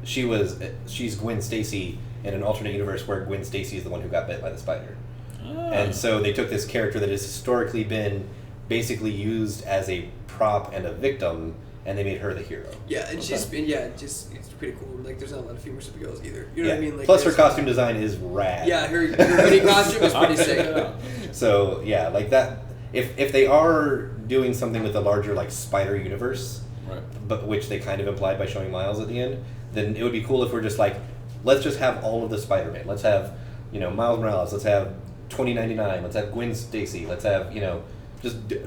She's Gwen Stacy in an alternate universe where Gwen Stacy is the one who got bit by the spider. Oh. And so they took this character that has historically been basically used as a prop and a victim, and they made her the hero. Yeah, and she's been it's pretty cool. Like, there's not a lot of female superheroes either. You know what I mean? Like, plus her costume design is rad. Yeah, her hoodie costume is pretty sick. So yeah, like that. If they are doing something with the larger like Spider universe, right, but which they kind of implied by showing Miles at the end, then it would be cool if we're just like, let's just have all of the Spider-Man. Let's have Miles Morales. Let's have 2099. Let's have Gwen Stacy. Let's have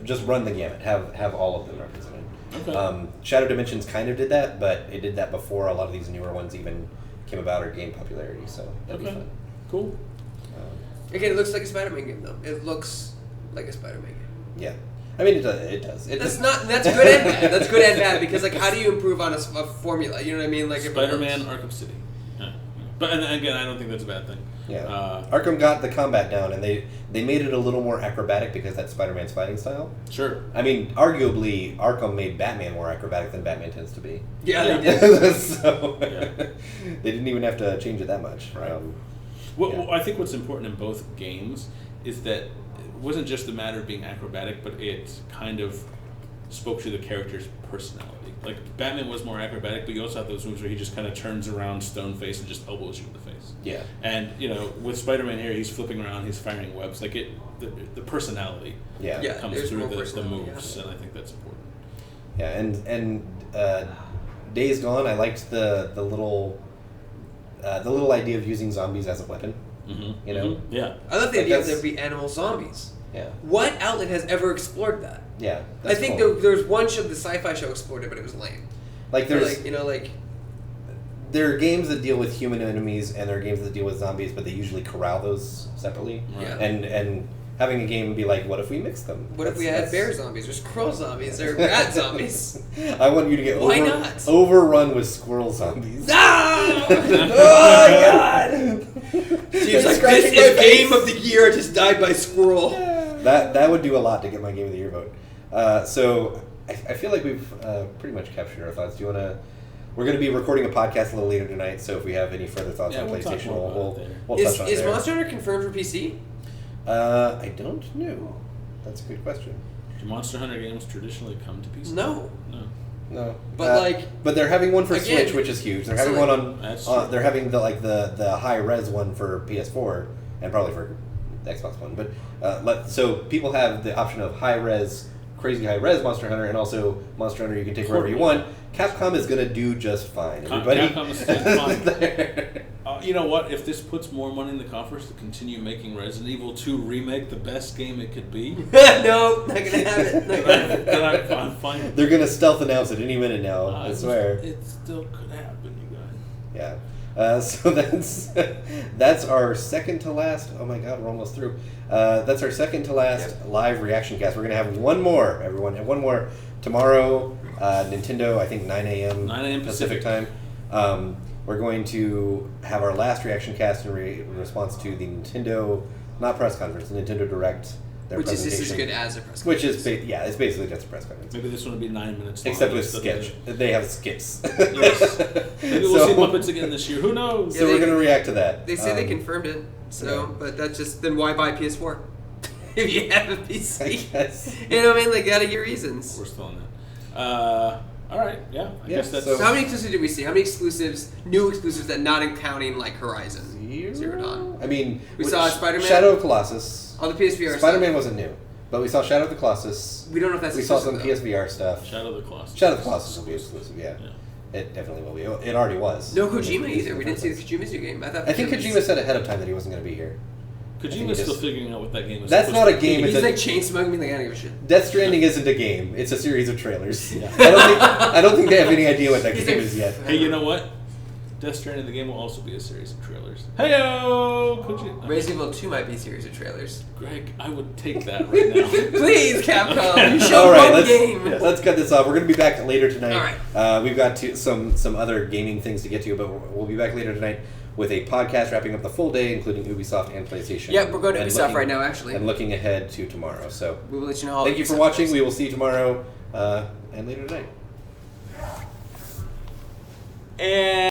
just run the gamut. Have all of them represented. Okay. Shadow Dimensions kind of did that, but it did that before a lot of these newer ones even came about or gained popularity. So that'd be fun. Cool. Again, it looks like a Spider-Man game, though. It looks like a Spider-Man game. Yeah, I mean it does. That's good and bad. That's good and bad, because like, how do you improve on a formula? You know what I mean? Like Spider-Man, Arkham City. Yeah. But and again, I don't think that's a bad thing. Yeah. Arkham got the combat down, and they made it a little more acrobatic because that's Spider-Man's fighting style. Sure. I mean, arguably, Arkham made Batman more acrobatic than Batman tends to be. Yeah, they did. So they didn't even have to change it that much. Right. Well, I think what's important in both games is that it wasn't just a matter of being acrobatic, but it kind of spoke to the character's personality. Like, Batman was more acrobatic, but you also have those moves where he just kind of turns around stone face and just elbows you in the face. Yeah. And, with Spider-Man here, he's flipping around, he's firing webs. Like, the personality comes through the moves, and I think that's important. Yeah, and Days Gone, I liked the little idea of using zombies as a weapon. Mm-hmm. Yeah. I love the idea of there be animal zombies. Yeah. What outlet has ever explored that? Yeah. I think there was one show, the sci-fi show explored it, but it was lame. Like there's there are games that deal with human enemies and there are games that deal with zombies, but they usually corral those separately. Yeah. And having a game be like, what if we mix them? What if we had bear zombies or squirrel zombies or rat zombies? I want you to get overrun with squirrel zombies. No! Oh my god! Seems like this is game of the year just died by squirrel. That would do a lot to get my game of the year vote. So I feel like we've pretty much captured our thoughts. Do you want to? We're going to be recording a podcast a little later tonight, so if we have any further thoughts on PlayStation, we'll touch on it. Is Monster Hunter confirmed for PC? I don't know. That's a good question. Do Monster Hunter games traditionally come to PC? No. But they're having one for Switch, which is huge. They're having one on. They're having the high res one for PS4 and probably for the Xbox One. But so people have the option of crazy high res Monster Hunter, and also Monster Hunter you can take wherever you want. Capcom is going to do just fine. Everybody. Capcom is fine. You know what? If this puts more money in the coffers to continue making Resident Evil 2 remake the best game it could be, no, not gonna have it. then I'm fine. They're gonna stealth announce it any minute now. I swear. It still could happen, you guys. Yeah. So that's our second to last. Oh my God, we're almost through. That's our second to last live reaction cast. We're gonna have one more, everyone, and one more tomorrow. Nintendo, I think 9 a.m. Pacific time. We're going to have our last reaction cast in response to the Nintendo, not press conference, the Nintendo Direct. Which is just as good as a press conference. Which is, it's basically just a press conference. Maybe this one will be 9 minutes long. Except with sketch. They have skits. Yes. Maybe we'll see Muppets again this year. Who knows? So we're going to react to that. They say they confirmed it. So, but that's just, then why buy PS4? If you have a PC. I guess. You know what I mean? Like, gotta get reasons. We're still on that. All right, yeah. I guess that's. So how many exclusives did we see? How many exclusives, new exclusives, that not counting like Horizon Zero Dawn? I mean, we saw Spider-Man, Shadow of the Colossus. Oh, the PSVR. Spider-Man wasn't new, but we saw Shadow of the Colossus. We don't know if that's. We saw some PSVR stuff. Shadow of the Colossus. Shadow of the Colossus will be exclusive. Yeah. It definitely will be. It already was. No Kojima either. We didn't see the Kojima's new game. I think Kojima said ahead of time that he wasn't going to be here. Kojima's still figuring out what that game is. That's not a game. He's like chain smoking. Like, I don't give a shit. Death Stranding isn't a game. It's a series of trailers. Yeah. I don't think they have any idea what that game is yet. Hey, you know what? Death Stranding, the game, will also be a series of trailers. Hey-o! Resident Evil 2 might be a series of trailers. Greg, I would take that right now. Please, Capcom. You show All right, one game. Let's cut this off. We're going to be back later tonight. All right. We've got some other gaming things to get to, but we'll be back later tonight with a podcast wrapping up the full day, including Ubisoft and PlayStation. Yep, we're going to Ubisoft right now, actually. And looking ahead to tomorrow. So we will let you know all. Thank you for watching. We will see you tomorrow and later tonight. And